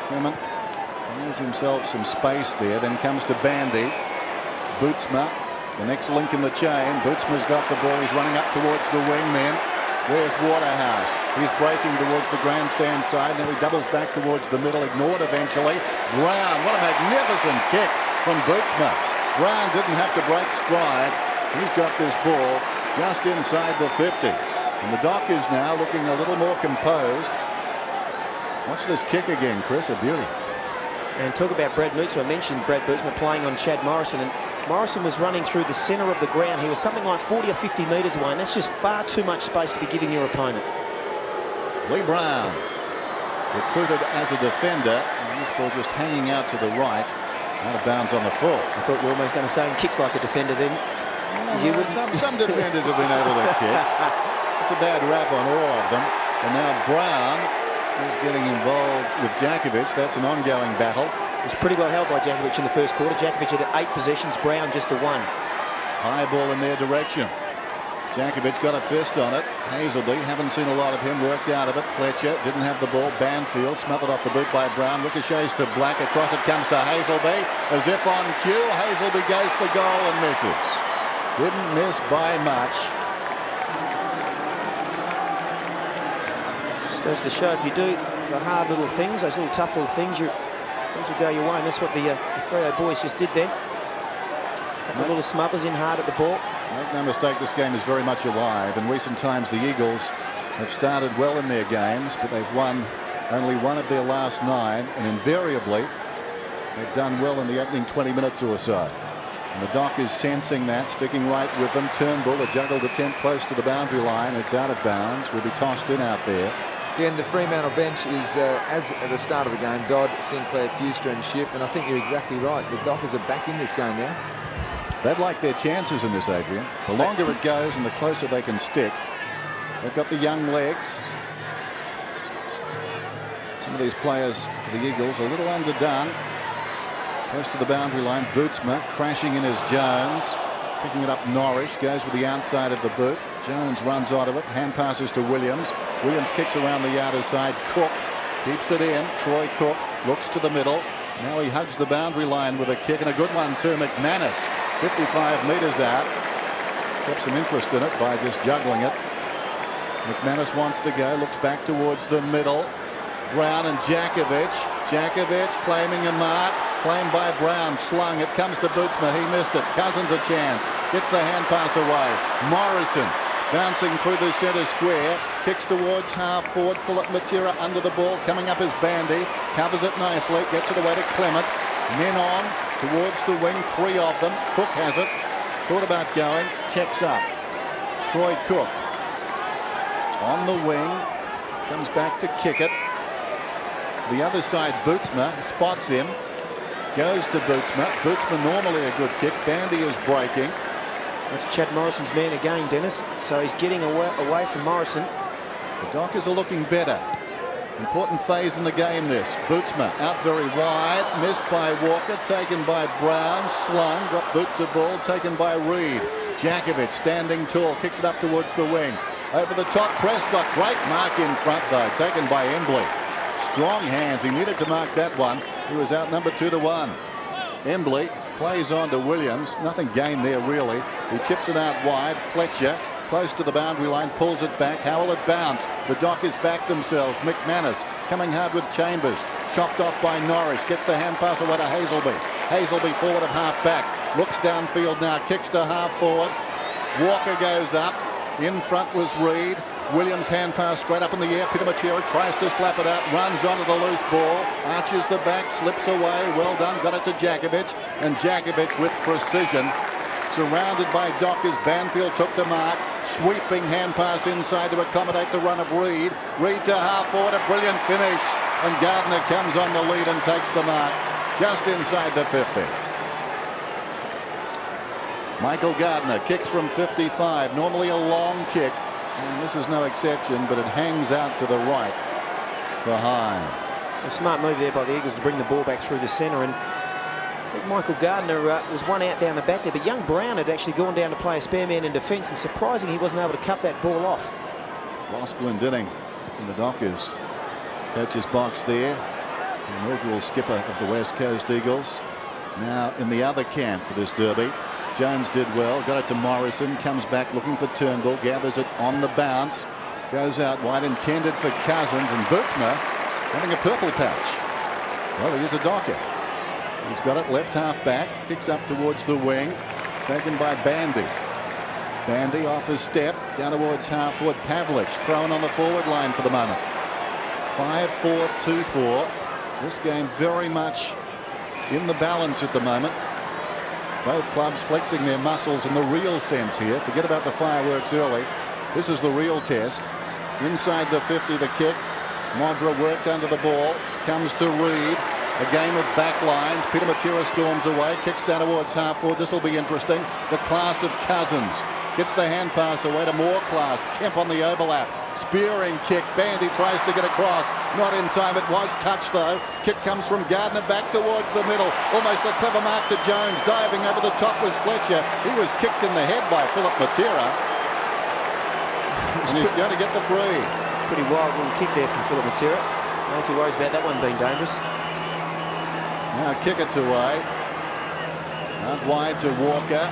Speaker 1: Clement buys himself some space there, then comes to Bandy. Bootsma, the next link in the chain. Bootsma's got the ball. He's running up towards the wing then. Where's Waterhouse? He's breaking towards the grandstand side. Now he doubles back towards the middle. Ignored eventually. Brown, what a magnificent kick from Bootsma. Brown didn't have to break stride. He's got this ball just inside the 50. And the Dockers now looking a little more composed. Watch this kick again, Chris. A beauty.
Speaker 2: And talk about Brad Bootsma. I mentioned Brad Bootsma playing on Chad Morrison, and Morrison was running through the centre of the ground. He was something like 40 or 50 metres away, and that's just far too much space to be giving your opponent.
Speaker 1: Lee Brown, recruited as a defender, and this ball just hanging out to the right, out of bounds on the full.
Speaker 2: I thought we were almost going to say he kicks like a defender then.
Speaker 1: Well, some defenders have been able to kick. It's a bad rap on all of them. And now Brown is getting involved with Djakovic. That's an ongoing battle.
Speaker 2: It was pretty well held by Djakovic in the first quarter. Djakovic had 8 possessions, Brown just the 1.
Speaker 1: High ball in their direction. Djakovic got a fist on it. Hazelby, haven't seen a lot of him, worked out of it. Fletcher didn't have the ball. Banfield smothered off the boot by Brown. Ricochets to Black. Across it comes to Hazelby. As if on cue, Hazelby goes for goal and misses. Didn't miss by much.
Speaker 2: Just goes to show if you do the hard little things, those little tough little things, things will go your way, and that's what the Freo boys just did then. A couple of little smothers in hard at the ball.
Speaker 1: Make no mistake, this game is very much alive. In recent times, the Eagles have started well in their games, but they've won only 1 of their last 9, and invariably they've done well in the opening 20 minutes or so. And the Dock is sensing that, sticking right with them. Turnbull, a juggled attempt close to the boundary line. It's out of bounds. Will be tossed in out there.
Speaker 3: Again, the Fremantle bench is, as at the start of the game, Dodd, Sinclair, Fewster and Shipp. And I think you're exactly right. The Dockers are back in this game now.
Speaker 1: They'd like their chances in this, Adrian. The longer it goes and the closer they can stick. They've got the young legs. Some of these players for the Eagles a little underdone. Close to the boundary line. Bootsma crashing in as Jones. Picking it up Norris. Goes with the outside of the boot. Jones runs out of it. Hand passes to Williams. Williams kicks around the outer side. Cook keeps it in. Troy Cook looks to the middle. Now he hugs the boundary line with a kick, and a good one too. McManus 55 metres out. Kept some interest in it by just juggling it. McManus wants to go. Looks back towards the middle. Brown and Djakovic. Djakovic claiming a mark. Claimed by Brown. Slung. It comes to Bootsma. He missed it. Cousins a chance. Gets the hand pass away. Morrison bouncing through the centre square. Kicks towards half forward. Philip Matera under the ball. Coming up as Bandy. Covers it nicely. Gets it away to Clement. Men on towards the wing. 3 of them. Cook has it. Thought about going. Checks up. Troy Cook on the wing. Comes back to kick it. To the other side, Bootsma spots him. Goes to Bootsma. Bootsma normally a good kick. Bandy is breaking.
Speaker 2: That's Chad Morrison's man again, Dennis. So he's getting away from Morrison.
Speaker 1: The Dockers are looking better. Important phase in the game this. Bootsma out very wide. Missed by Walker. Taken by Brown. Slung. Got boot to ball. Taken by Reed. Djakovic standing tall. Kicks it up towards the wing. Over the top. Prescott. Great mark in front though. Taken by Embley. Strong hands. He needed to mark that one. He was outnumbered 2-1. Embley plays on to Williams. Nothing gained there really. He chips it out wide. Fletcher close to the boundary line. Pulls it back. How will it bounce? The Dockers back themselves. McManus coming hard with Chambers. Chopped off by Norris. Gets the hand pass away to Hazelby. Hazelby forward of half back. Looks downfield now. Kicks to half forward. Walker goes up. In front was Reed. Williams hand pass straight up in the air. Peter Matera tries to slap it out. Runs onto the loose ball. Arches the back. Slips away. Well done. Got it to Djakovic. And Djakovic with precision surrounded by Dockers. Banfield took the mark. Sweeping hand pass inside to accommodate the run of Reid. Reid to half forward, a brilliant finish. And Gardner comes on the lead and takes the mark just inside the 50. Michael Gardner kicks from 55, normally a long kick, and this is no exception, but it hangs out to the right behind.
Speaker 2: A smart move there by the Eagles to bring the ball back through the centre, and I think Michael Gardner was one out down the back there, but young Brown had actually gone down to play a spare man in defence, and surprisingly he wasn't able to cut that ball off.
Speaker 1: Lost Glendinning in the Dockers. Coach's box there. The inaugural skipper of the West Coast Eagles. Now in the other camp for this derby. Jones did well, got it to Morrison, comes back looking for Turnbull, gathers it on the bounce, goes out wide, intended for Cousins, and Bootsma having a purple patch. Well, he is a Docker. He's got it left half back, kicks up towards the wing, taken by Bandy. Bandy off his step, down towards half forward. Pavlich thrown on the forward line for the moment. 5-4-2-4. This game very much in the balance at the moment. Both clubs flexing their muscles in the real sense here. Forget about the fireworks early. This is the real test. Inside the 50, the kick. Modra worked under the ball. Comes to Reid. A game of back lines. Peter Matera storms away. Kicks down towards half forward. This will be interesting. The class of Cousins. Gets the hand pass away to more class. Kemp on the overlap. Spearing kick. Bandy tries to get across. Not in time. It was touched though. Kick comes from Gardner back towards the middle. Almost a clever mark to Jones. Diving over the top was Fletcher. He was kicked in the head by Philip Matera. And he's going to get the free.
Speaker 2: Pretty wild little kick there from Philip Matera. No too worries about that one being dangerous.
Speaker 1: Now Kickett's away. Out wide to Walker.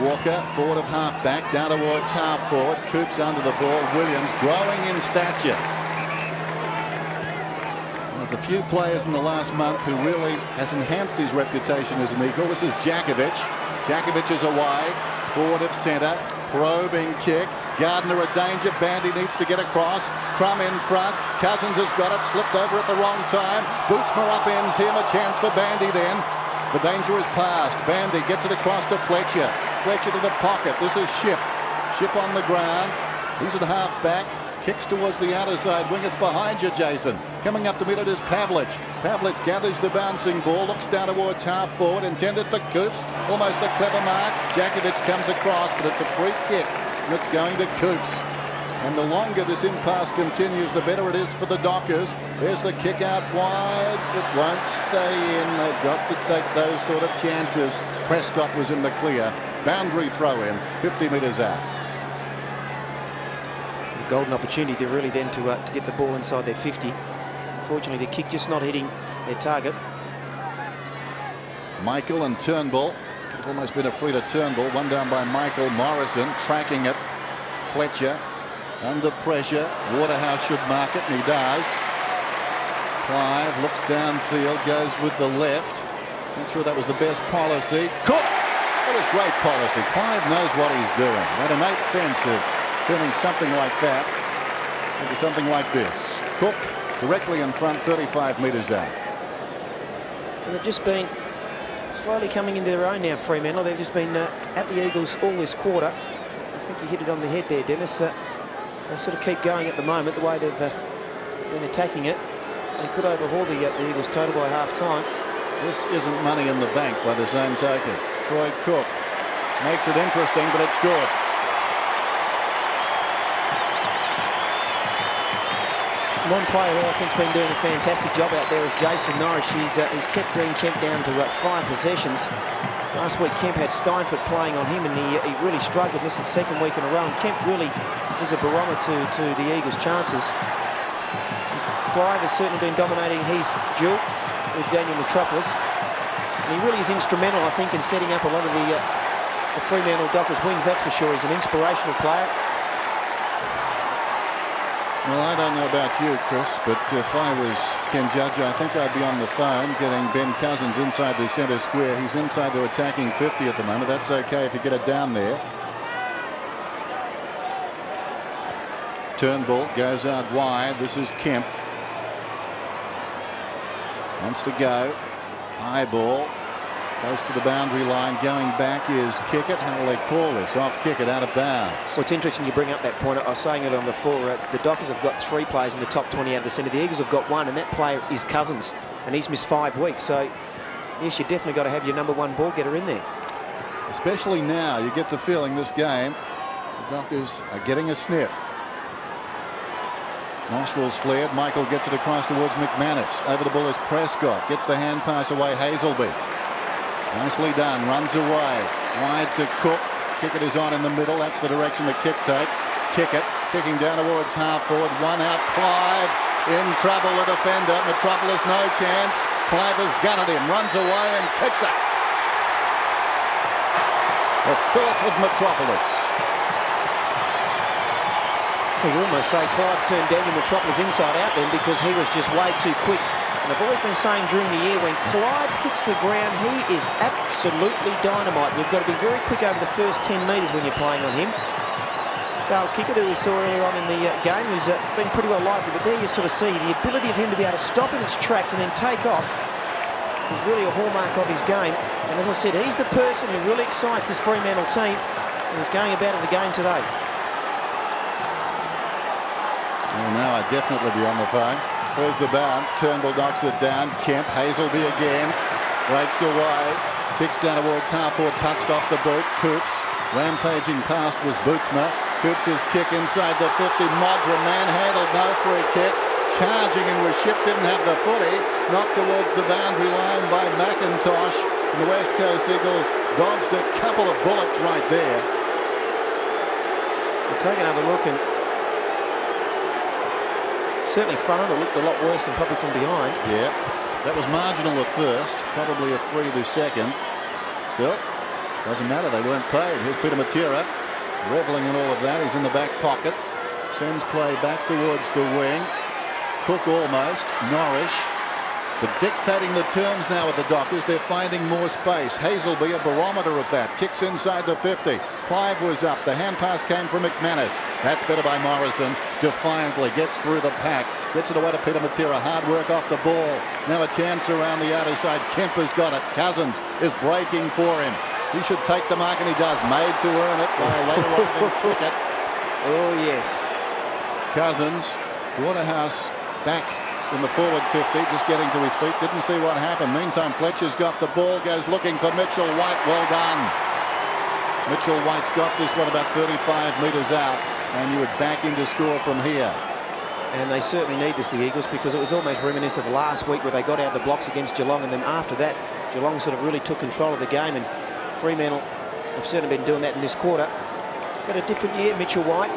Speaker 1: Walker forward of half back, down towards half forward. Coops under the ball. Williams growing in stature. One of the few players in the last month who really has enhanced his reputation as an Eagle. This is Jakovic. Jakovic is away. Forward of centre. Probing kick. Gardner a danger. Bandy needs to get across. Crum in front. Cousins has got it. Slipped over at the wrong time. Bootsma upends him. A chance for Bandy then. The danger is past. Bandy gets it across to Fletcher. Fletcher to the pocket. This is Ship. Ship on the ground. He's at half back. Kicks towards the outer side wing. It's behind you, Jason. Coming up to middle is Pavlich. Pavlich gathers the bouncing ball. Looks down towards half forward. Intended for Coops. Almost a clever mark. Jakovic comes across, but it's a free kick. And it's going to Coops. And the longer this impasse continues, the better it is for the Dockers. There's the kick out wide. It won't stay in. They've got to take those sort of chances. Prescott was in the clear. Boundary throw in, 50 metres out.
Speaker 2: A golden opportunity there really then to get the ball inside their 50. Unfortunately, the kick just not hitting their target.
Speaker 1: Michael and Turnbull. Could have almost been a free to Turnbull. One down by Michael. Morrison tracking it. Fletcher. Under pressure. Waterhouse should mark it, and he does. Clive looks downfield, goes with the left. Not sure that was the best policy. Cook! That was great policy. Clive knows what he's doing. That innate sense of turning something like that into something like this. Cook directly in front, 35 metres out.
Speaker 2: And they've just been slowly coming into their own now, Fremantle. They've just been at the Eagles all this quarter. I think you hit it on the head there, Dennis. They sort of keep going at the moment, the way they've been attacking it. They could overhaul the Eagles total by half-time.
Speaker 1: This isn't money in the bank by the same token. Troy Cook makes it interesting, but it's good.
Speaker 2: One player who I think's been doing a fantastic job out there is Jason Norris. He's kept Dean Kemp down to 5 possessions. Last week Kemp had Steinfort playing on him, and he really struggled. This is the second week in a row, and Kemp really is a barometer to the Eagles' chances. Clive has certainly been dominating his duel with Daniel Metropolis, and he really is instrumental, I think, in setting up a lot of the Fremantle Dockers wings, that's for sure. He's an inspirational player.
Speaker 1: Well, I don't know about you, Chris, but if I was Ken Judge, I think I'd be on the phone getting Ben Cousins inside the centre square. He's inside their attacking 50 at the moment. That's okay if you get it down there. Turnbull goes out wide. This is Kemp. Wants to go. High ball. Close to the boundary line. Going back is Kick It. How will they call this? Off Kick It, out of bounds.
Speaker 2: Well, it's interesting you bring up that point. I was saying it on before. The Dockers have got 3 players in the top 20 out of the centre. The Eagles have got 1, and that player is Cousins, and he's missed 5 weeks. So, yes, you definitely got to have your #1 ball getter in there.
Speaker 1: Especially now, you get the feeling this game, the Dockers are getting a sniff. Nostrils flared. Michael gets it across towards McManus. Over the ball is Prescott. Gets the hand pass away. Hazelby. Nicely done. Runs away. Wide to Cook. Kick It is on in the middle. That's the direction the kick takes. Kick It. Kicking down towards half forward. 1 out. Clive in trouble. The defender. Metropolis no chance. Clive has gutted him. Runs away and kicks it. The 4th of Metropolis.
Speaker 2: You could almost say Clive turned Daniel Metropolis inside out then, because he was just way too quick. And I've always been saying during the year, when Clive hits the ground, he is absolutely dynamite. You've got to be very quick over the first 10 metres when you're playing on him. Dale Kickett, who we saw earlier on in the game, who's been pretty well likely, but there you sort of see the ability of him to be able to stop in its tracks and then take off is really a hallmark of his game. And as I said, he's the person who really excites this Fremantle team, and he's going about it again today.
Speaker 1: Well, now I'd definitely be on the phone. There's the bounce. Turnbull knocks it down. Kemp, Hazelby again. Breaks away. Kicks down towards half forward. Touched off the boot. Coops. Rampaging past was Bootsma. Coops' kick inside the 50. Modra manhandled. No free kick. Charging in was Ship. Didn't have the footy. Knocked towards the boundary line by McIntosh. And the West Coast Eagles dodged a couple of bullets right there.
Speaker 2: We'll take another look, and certainly front end, it looked a lot worse than probably from behind.
Speaker 1: Yeah, that was marginal the first, probably a free the second. Still, doesn't matter, they weren't paid. Here's Peter Matera, reveling in all of that. He's in the back pocket. Sends play back towards the wing. Cook almost. Norrish. But dictating the terms now with the Dockers. They're finding more space. Hazelby, a barometer of that. Kicks inside the 50. Clive was up. The hand pass came from McManus. That's better by Morrison. Defiantly gets through the pack. Gets it away to Peter Matera. Hard work off the ball. Now a chance around the outer side. Kemp has got it. Cousins is breaking for him. He should take the mark, and he does. Made to earn it by a later arriving Kick-It.
Speaker 2: Oh, yes.
Speaker 1: Cousins. Waterhouse back in the forward 50, just getting to his feet. Didn't see what happened. Meantime, Fletcher's got the ball, goes looking for Mitchell White. Well done. Mitchell White's got this one about 35 metres out, and you would back him to score from here.
Speaker 2: And they certainly need this, the Eagles, because it was almost reminiscent of last week where they got out of the blocks against Geelong, and then after that, Geelong sort of really took control of the game, and Fremantle have certainly been doing that in this quarter. He's had a different year, Mitchell White.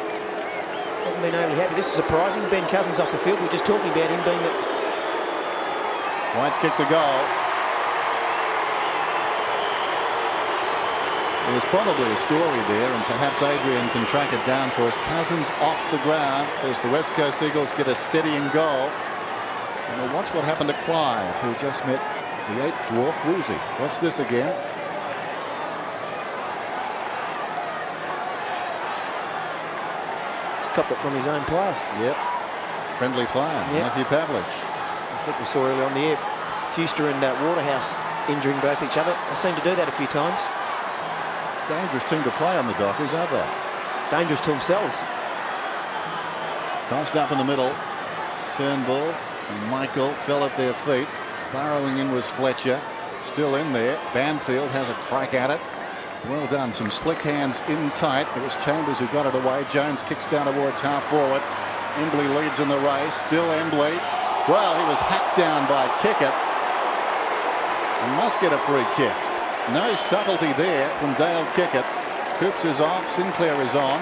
Speaker 2: Hasn't been overly happy. This is surprising. Ben Cousins off the field. We're just talking about him being the...
Speaker 1: White's kicked the goal. Well, there's probably a story there, and perhaps Adrian can track it down for us. Cousins off the ground as the West Coast Eagles get a steadying goal. And we'll watch what happened to Clive, who just met the 8th dwarf, Woozy. Watch this again.
Speaker 2: Copped it from his own player.
Speaker 1: Yep. Friendly fire. Yep. Matthew Pavlich.
Speaker 2: I think we saw earlier on the air, Fuster and Waterhouse injuring both each other. They seem to do that a few times.
Speaker 1: Dangerous team to play on the Dockers, aren't they?
Speaker 2: Dangerous to themselves.
Speaker 1: Tossed up in the middle. Turnbull and Michael fell at their feet. Burrowing in was Fletcher. Still in there. Banfield has a crack at it. Well done. Some slick hands in tight. There was Chambers who got it away. Jones kicks down towards half forward. Embley leads in the race. Still Embley. Well, he was hacked down by Kick-It. And must get a free kick. No subtlety there from Dale Kick-It. Coops is off. Sinclair is on.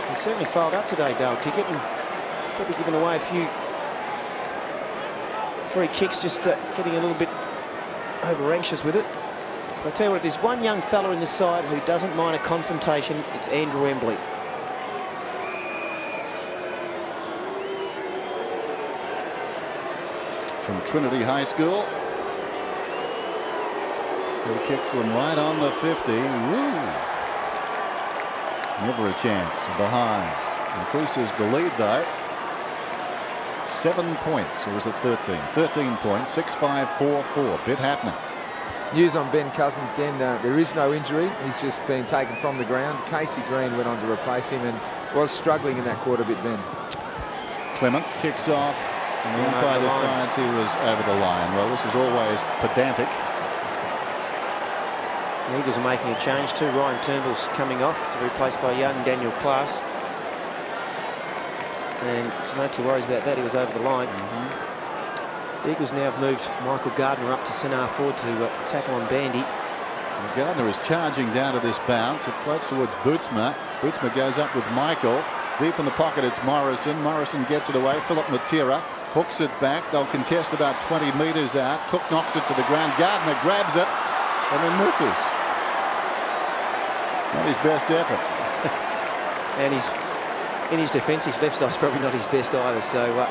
Speaker 2: He certainly fouled up today, Dale Kick-It, and he's probably given away a few free kicks, just getting a little bit over anxious with it. But I tell you what, if there's one young fella in this side who doesn't mind a confrontation, it's Andrew Embley.
Speaker 1: From Trinity High School. He'll kick from right on the 50. Woo! Never a chance behind. Increases the lead though. 7 points, or was it 13? 13 points, 6-5, 4-4. Bit happening.
Speaker 3: News on Ben Cousins, Den. There is no injury. He's just been taken from the ground. Casey Green went on to replace him and was struggling in that quarter bit, Ben.
Speaker 1: Clement kicks off, and the umpire decides he was over the line. Well, this is always pedantic.
Speaker 2: The Eagles are making a change too. Ryan Turnbull's coming off to be replaced by young Daniel Class. And there's no two worries about that. He was over the line. The Eagles now have moved Michael Gardner up to centre forward to tackle on Bandy.
Speaker 1: Well, Gardner is charging down to this bounce. It floats towards Bootsma. Bootsma goes up with Michael. Deep in the pocket, it's Morrison. Morrison gets it away. Philip Matera hooks it back. They'll contest about 20 metres out. Cook knocks it to the ground. Gardner grabs it and then misses. Not his best effort.
Speaker 2: And he's in his defence. His left side's probably not his best either. So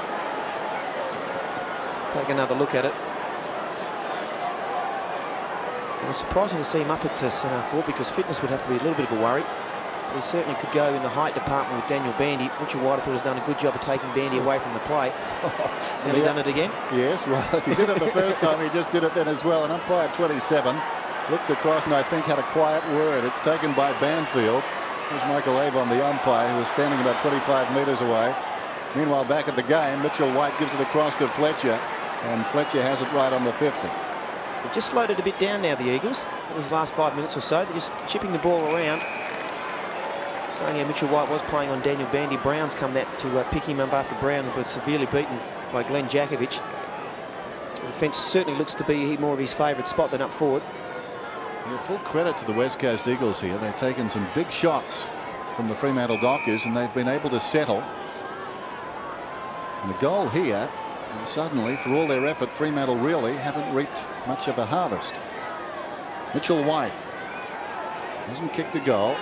Speaker 2: take another look at it. It was surprising to see him up at centre forward because fitness would have to be a little bit of a worry. But he certainly could go in the height department with Daniel Bandy. Mitchell White, I thought, has done a good job of taking Bandy away from the play. Nearly done it again.
Speaker 1: Yes, well, if he did it the first time, he just did it then as well. And umpire 27 looked across and I think had a quiet word. It's taken by Banfield. There's Michael Avon, the umpire, who was standing about 25 metres away. Meanwhile, back at the game, Mitchell White gives it across to Fletcher, and Fletcher has it right on the 50.
Speaker 2: They've just slowed it a bit down now, the Eagles. In these last 5 minutes or so, they're just chipping the ball around. Saying how Mitchell White was playing on Daniel Bandy. Brown's come that to pick him up after Brown was severely beaten by Glenn Jakovich. The defence certainly looks to be more of his favourite spot than up forward.
Speaker 1: Yeah, full credit to the West Coast Eagles here. They've taken some big shots from the Fremantle Dockers and they've been able to settle. And a goal here, and suddenly, for all their effort, Fremantle really haven't reaped much of a harvest. Mitchell White hasn't kicked a goal.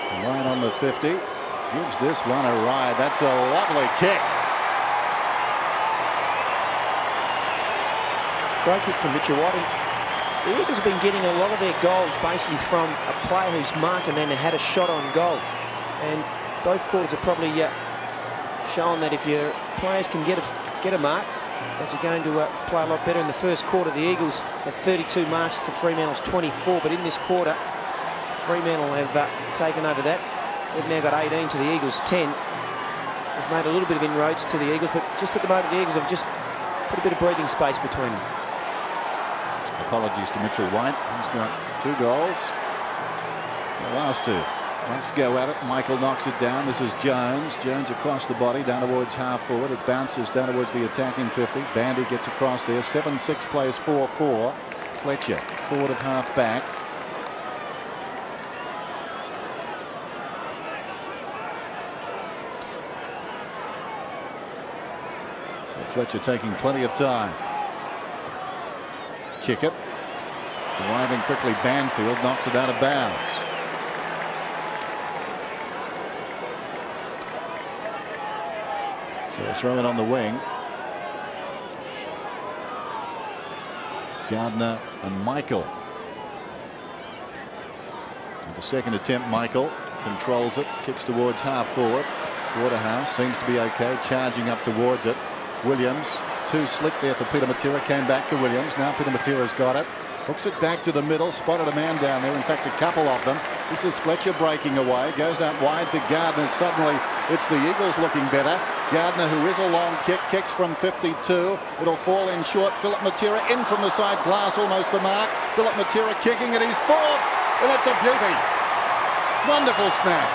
Speaker 1: Right on the 50. Gives this one a ride. That's a lovely kick.
Speaker 2: Great kick from Mitchell White. The Eagles have been getting a lot of their goals basically from a player who's marked and then had a shot on goal. And both quarters have probably shown that if your players can get a mark, that you're going to play a lot better. In the first quarter, the Eagles had 32 marks to Fremantle's 24, but in this quarter, Fremantle have taken over that. They've now got 18 to the Eagles' 10. They've made a little bit of inroads to the Eagles, but just at the moment, the Eagles have just put a bit of breathing space between them.
Speaker 1: Apologies to Mitchell White. He's got 2 goals. The last 2. Bucks go at it. Michael knocks it down. This is Jones. Jones across the body down towards half forward. It bounces down towards the attacking 50. Bandy gets across there. 7-6 plays 4-4. Fletcher forward of half back. So Fletcher taking plenty of time. Kick it. Arriving quickly, Banfield knocks it out of bounds. So they throw it on the wing. Gardner and Michael. At the second attempt, Michael controls it, kicks towards half forward. Waterhouse seems to be okay, charging up towards it. Williams, too slick there for Peter Matera, came back to Williams. Now Peter Matera's got it. Hooks it back to the middle, spotted a man down there, in fact a couple of them. This is Fletcher breaking away, goes out wide to Gardner. Suddenly it's the Eagles looking better. Gardner, who is a long kick, kicks from 52. It'll fall in short. Philip Matera in from the side, Glass almost the mark. Philip Matera kicking it, he's 4th, and it's a beauty. Wonderful snap.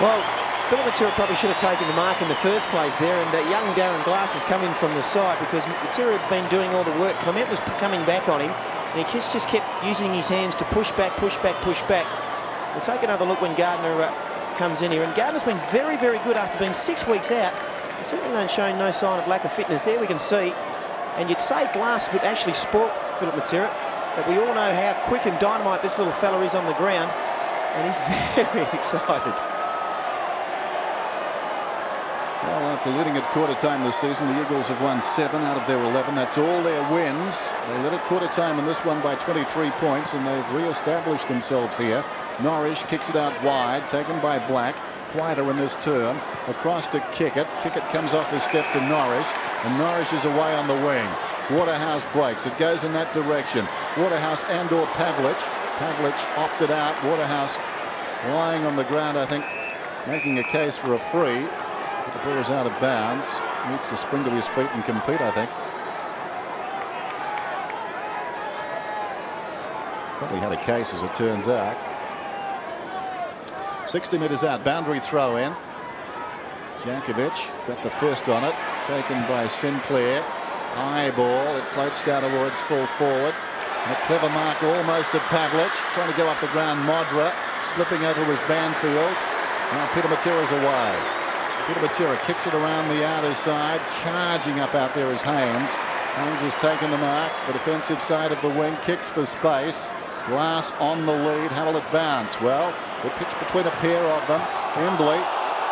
Speaker 2: Well, Philip Matera probably should have taken the mark in the first place there, and young Darren Glass has come in from the side because Matera had been doing all the work. Clement was coming back on him, and he just kept using his hands to push back, push back, push back. We'll take another look when Gardner comes in here, and Gardner's been very, very good after being 6 weeks out. He's certainly shown no sign of lack of fitness. There we can see, and you'd say Glass would actually sport Philip Matera, but we all know how quick and dynamite this little fella is on the ground, and he's very excited.
Speaker 1: Well, after leading at quarter time this season, the Eagles have won 7 out of their 11. That's all their wins. They led at quarter time in this one by 23 points, and they've re-established themselves here. Norrish kicks it out wide, taken by Black. quieter in this turn. Across to Kickett. Kickett comes off his step to Norrish, and Norrish is away on the wing. Waterhouse breaks. It goes in that direction. Waterhouse and/or Pavlich. Pavlich opted out. Waterhouse lying on the ground, I think, making a case for a free. But the ball is out of bounds. Needs to spring to his feet and compete, I think. Probably had a case, as it turns out. 60 metres out, boundary throw in. Jankovic got the fist on it, taken by Sinclair. High ball, it floats down towards full forward. And a clever mark almost at Pavlich, trying to go off the ground. Modra slipping over was Banfield. Now Peter Matera's away. Peter Matera kicks it around the outer side, charging up out there is Haynes. Haynes has taken the mark. The defensive side of the wing kicks for space. Glass on the lead. How will it bounce? Well, it pitched between a pair of them. Embley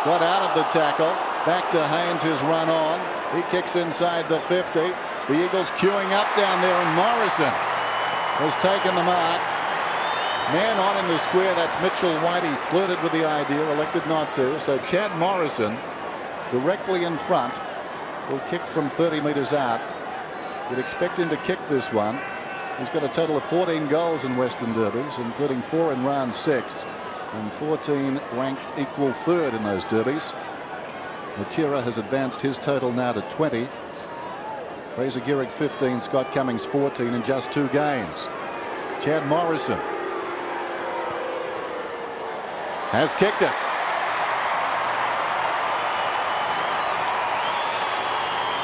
Speaker 1: got out of the tackle. Back to Haynes, who's run on. He kicks inside the 50. The Eagles queuing up down there, and Morrison has taken the mark. Man on in the square. That's Mitchell White. He flirted with the idea, elected not to. So Chad Morrison, directly in front, will kick from 30 metres out. You'd expect him to kick this one. He's got a total of 14 goals in Western Derbies, including 4 in round 6, and 14 ranks equal third in those derbies. Matera has advanced his total now to 20. Fraser Gehrig 15, Scott Cummings 14 in just 2 games. Chad Morrison has kicked it.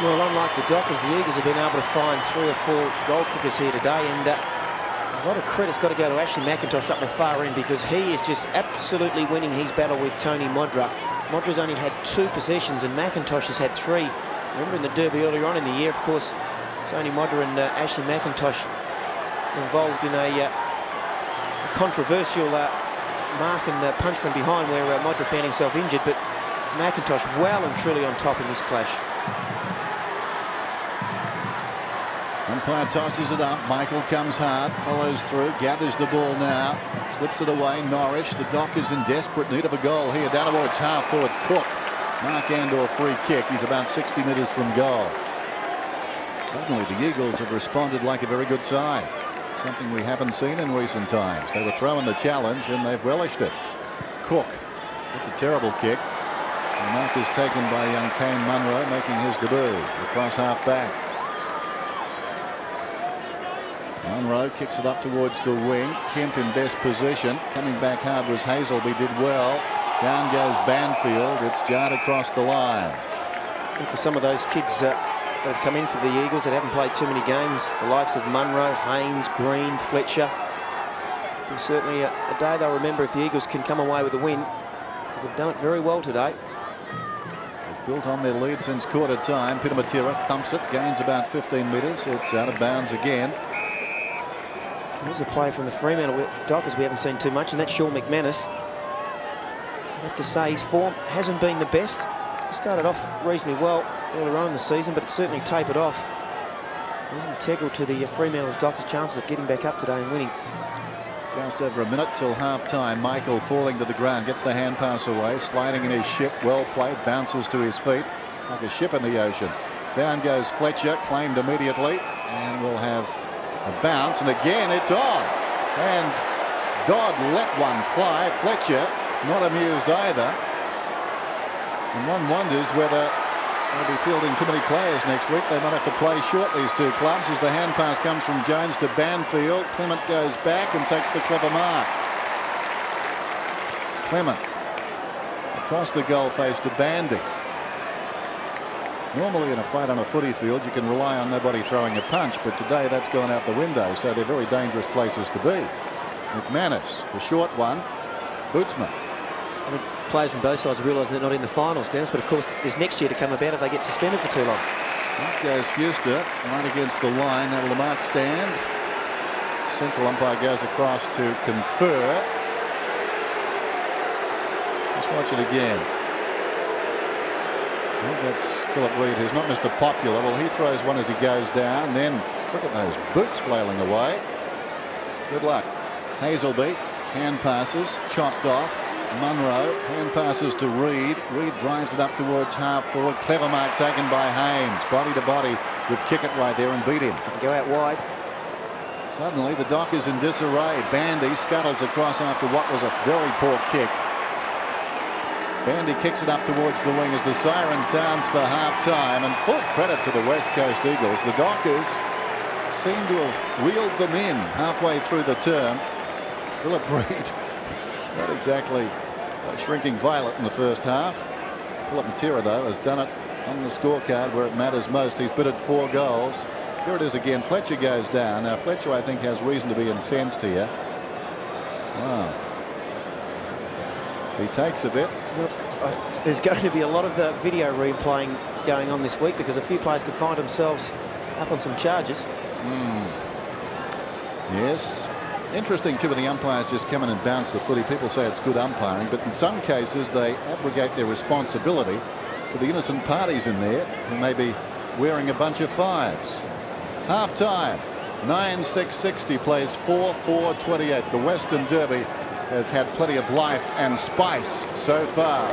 Speaker 2: Well, unlike the Dockers, the Eagles have been able to find 3 or 4 goal kickers here today, and a lot of credit's got to go to Ashley McIntosh up the far end, because he is just absolutely winning his battle with Tony Modra. Modra's only had 2 possessions and McIntosh has had 3. Remember in the derby earlier on in the year, of course, Tony Modra and Ashley McIntosh were involved in a controversial mark and punch from behind where Modra found himself injured, but McIntosh well and truly on top in this clash.
Speaker 1: Umpire tosses it up. Michael comes hard, follows through, gathers the ball now, slips it away. Norrish, the Dockers in desperate need of a goal here. Down towards half forward. Cook. Mark and/or free kick. He's about 60 metres from goal. Suddenly the Eagles have responded like a very good side. Something we haven't seen in recent times. They were throwing the challenge and they've relished it. Cook. That's a terrible kick. The mark is taken by young Kane Munro, making his debut. Across half back. Munro kicks it up towards the wing. Kemp in best position. Coming back hard was Hazelby, did well. Down goes Banfield. It's jarred across the line.
Speaker 2: And for some of those kids that have come in for the Eagles that haven't played too many games, the likes of Munro, Haynes, Green, Fletcher, it's certainly a day they'll remember if the Eagles can come away with a win, because they've done it very well today.
Speaker 1: They've built on their lead since quarter time. Peter Matera thumps it, gains about 15 metres. It's out of bounds again.
Speaker 2: Here's a play from the Fremantle Dockers we haven't seen too much, and that's Sean McManus. I have to say his form hasn't been the best. He started off reasonably well earlier on in the season, but it's certainly tapered off. He's integral to the Fremantle's Dockers' chances of getting back up today and winning.
Speaker 1: Just over a minute till half-time. Michael falling to the ground, gets the hand pass away, sliding in his ship, well played, bounces to his feet like a ship in the ocean. Down goes Fletcher, claimed immediately, and we'll have a bounce, and again it's on. And Dodd let one fly. Fletcher not amused either. And one wonders whether they'll be fielding too many players next week. They might have to play short, these 2 clubs, as the hand pass comes from Jones to Banfield. Clement goes back and takes the clever mark. Clement across the goal face to Bandy. Normally in a fight on a footy field you can rely on nobody throwing a punch, but today that's gone out the window, so they're very dangerous places to be. McManus, the short one. Bootsman.
Speaker 2: I think players from both sides realise they're not in the finals, Dennis, but of course there's next year to come about if they get suspended for too long.
Speaker 1: Up goes Fuster, right against the line. Now will the mark stand? Central umpire goes across to confer. Just watch it again. I think that's Philip Reid, who's not Mr. Popular. Well, he throws one as he goes down. Then look at those boots flailing away. Good luck. Hazelby, hand passes, chopped off. Munro. Hand passes to Reed. Reed drives it up towards half forward. Clever mark taken by Haynes. Body to body with Kickett right there and beat him.
Speaker 2: Go out wide.
Speaker 1: Suddenly the dock is in disarray. Bandy scuttles across after what was a very poor kick. Bandy kicks it up towards the wing as the siren sounds for half-time, and full credit to the West Coast Eagles. The Dockers seem to have reeled them in halfway through the term. Philip Reed, not exactly shrinking violet in the first half. Philip Matera, though, has done it on the scorecard where it matters most. He's bitted 4 goals. Here it is again. Fletcher goes down. Now, Fletcher, I think, has reason to be incensed here. Wow. He takes a bit.
Speaker 2: There's going to be a lot of video replaying going on this week because a few players could find themselves up on some charges.
Speaker 1: Yes. Interesting too when the umpires just come in and bounce the footy. People say it's good umpiring, but in some cases they abrogate their responsibility to the innocent parties in there who may be wearing a bunch of 5s. Half time. 9-6-60 plays 4-4-28. The Western Derby has had plenty of life and spice so far.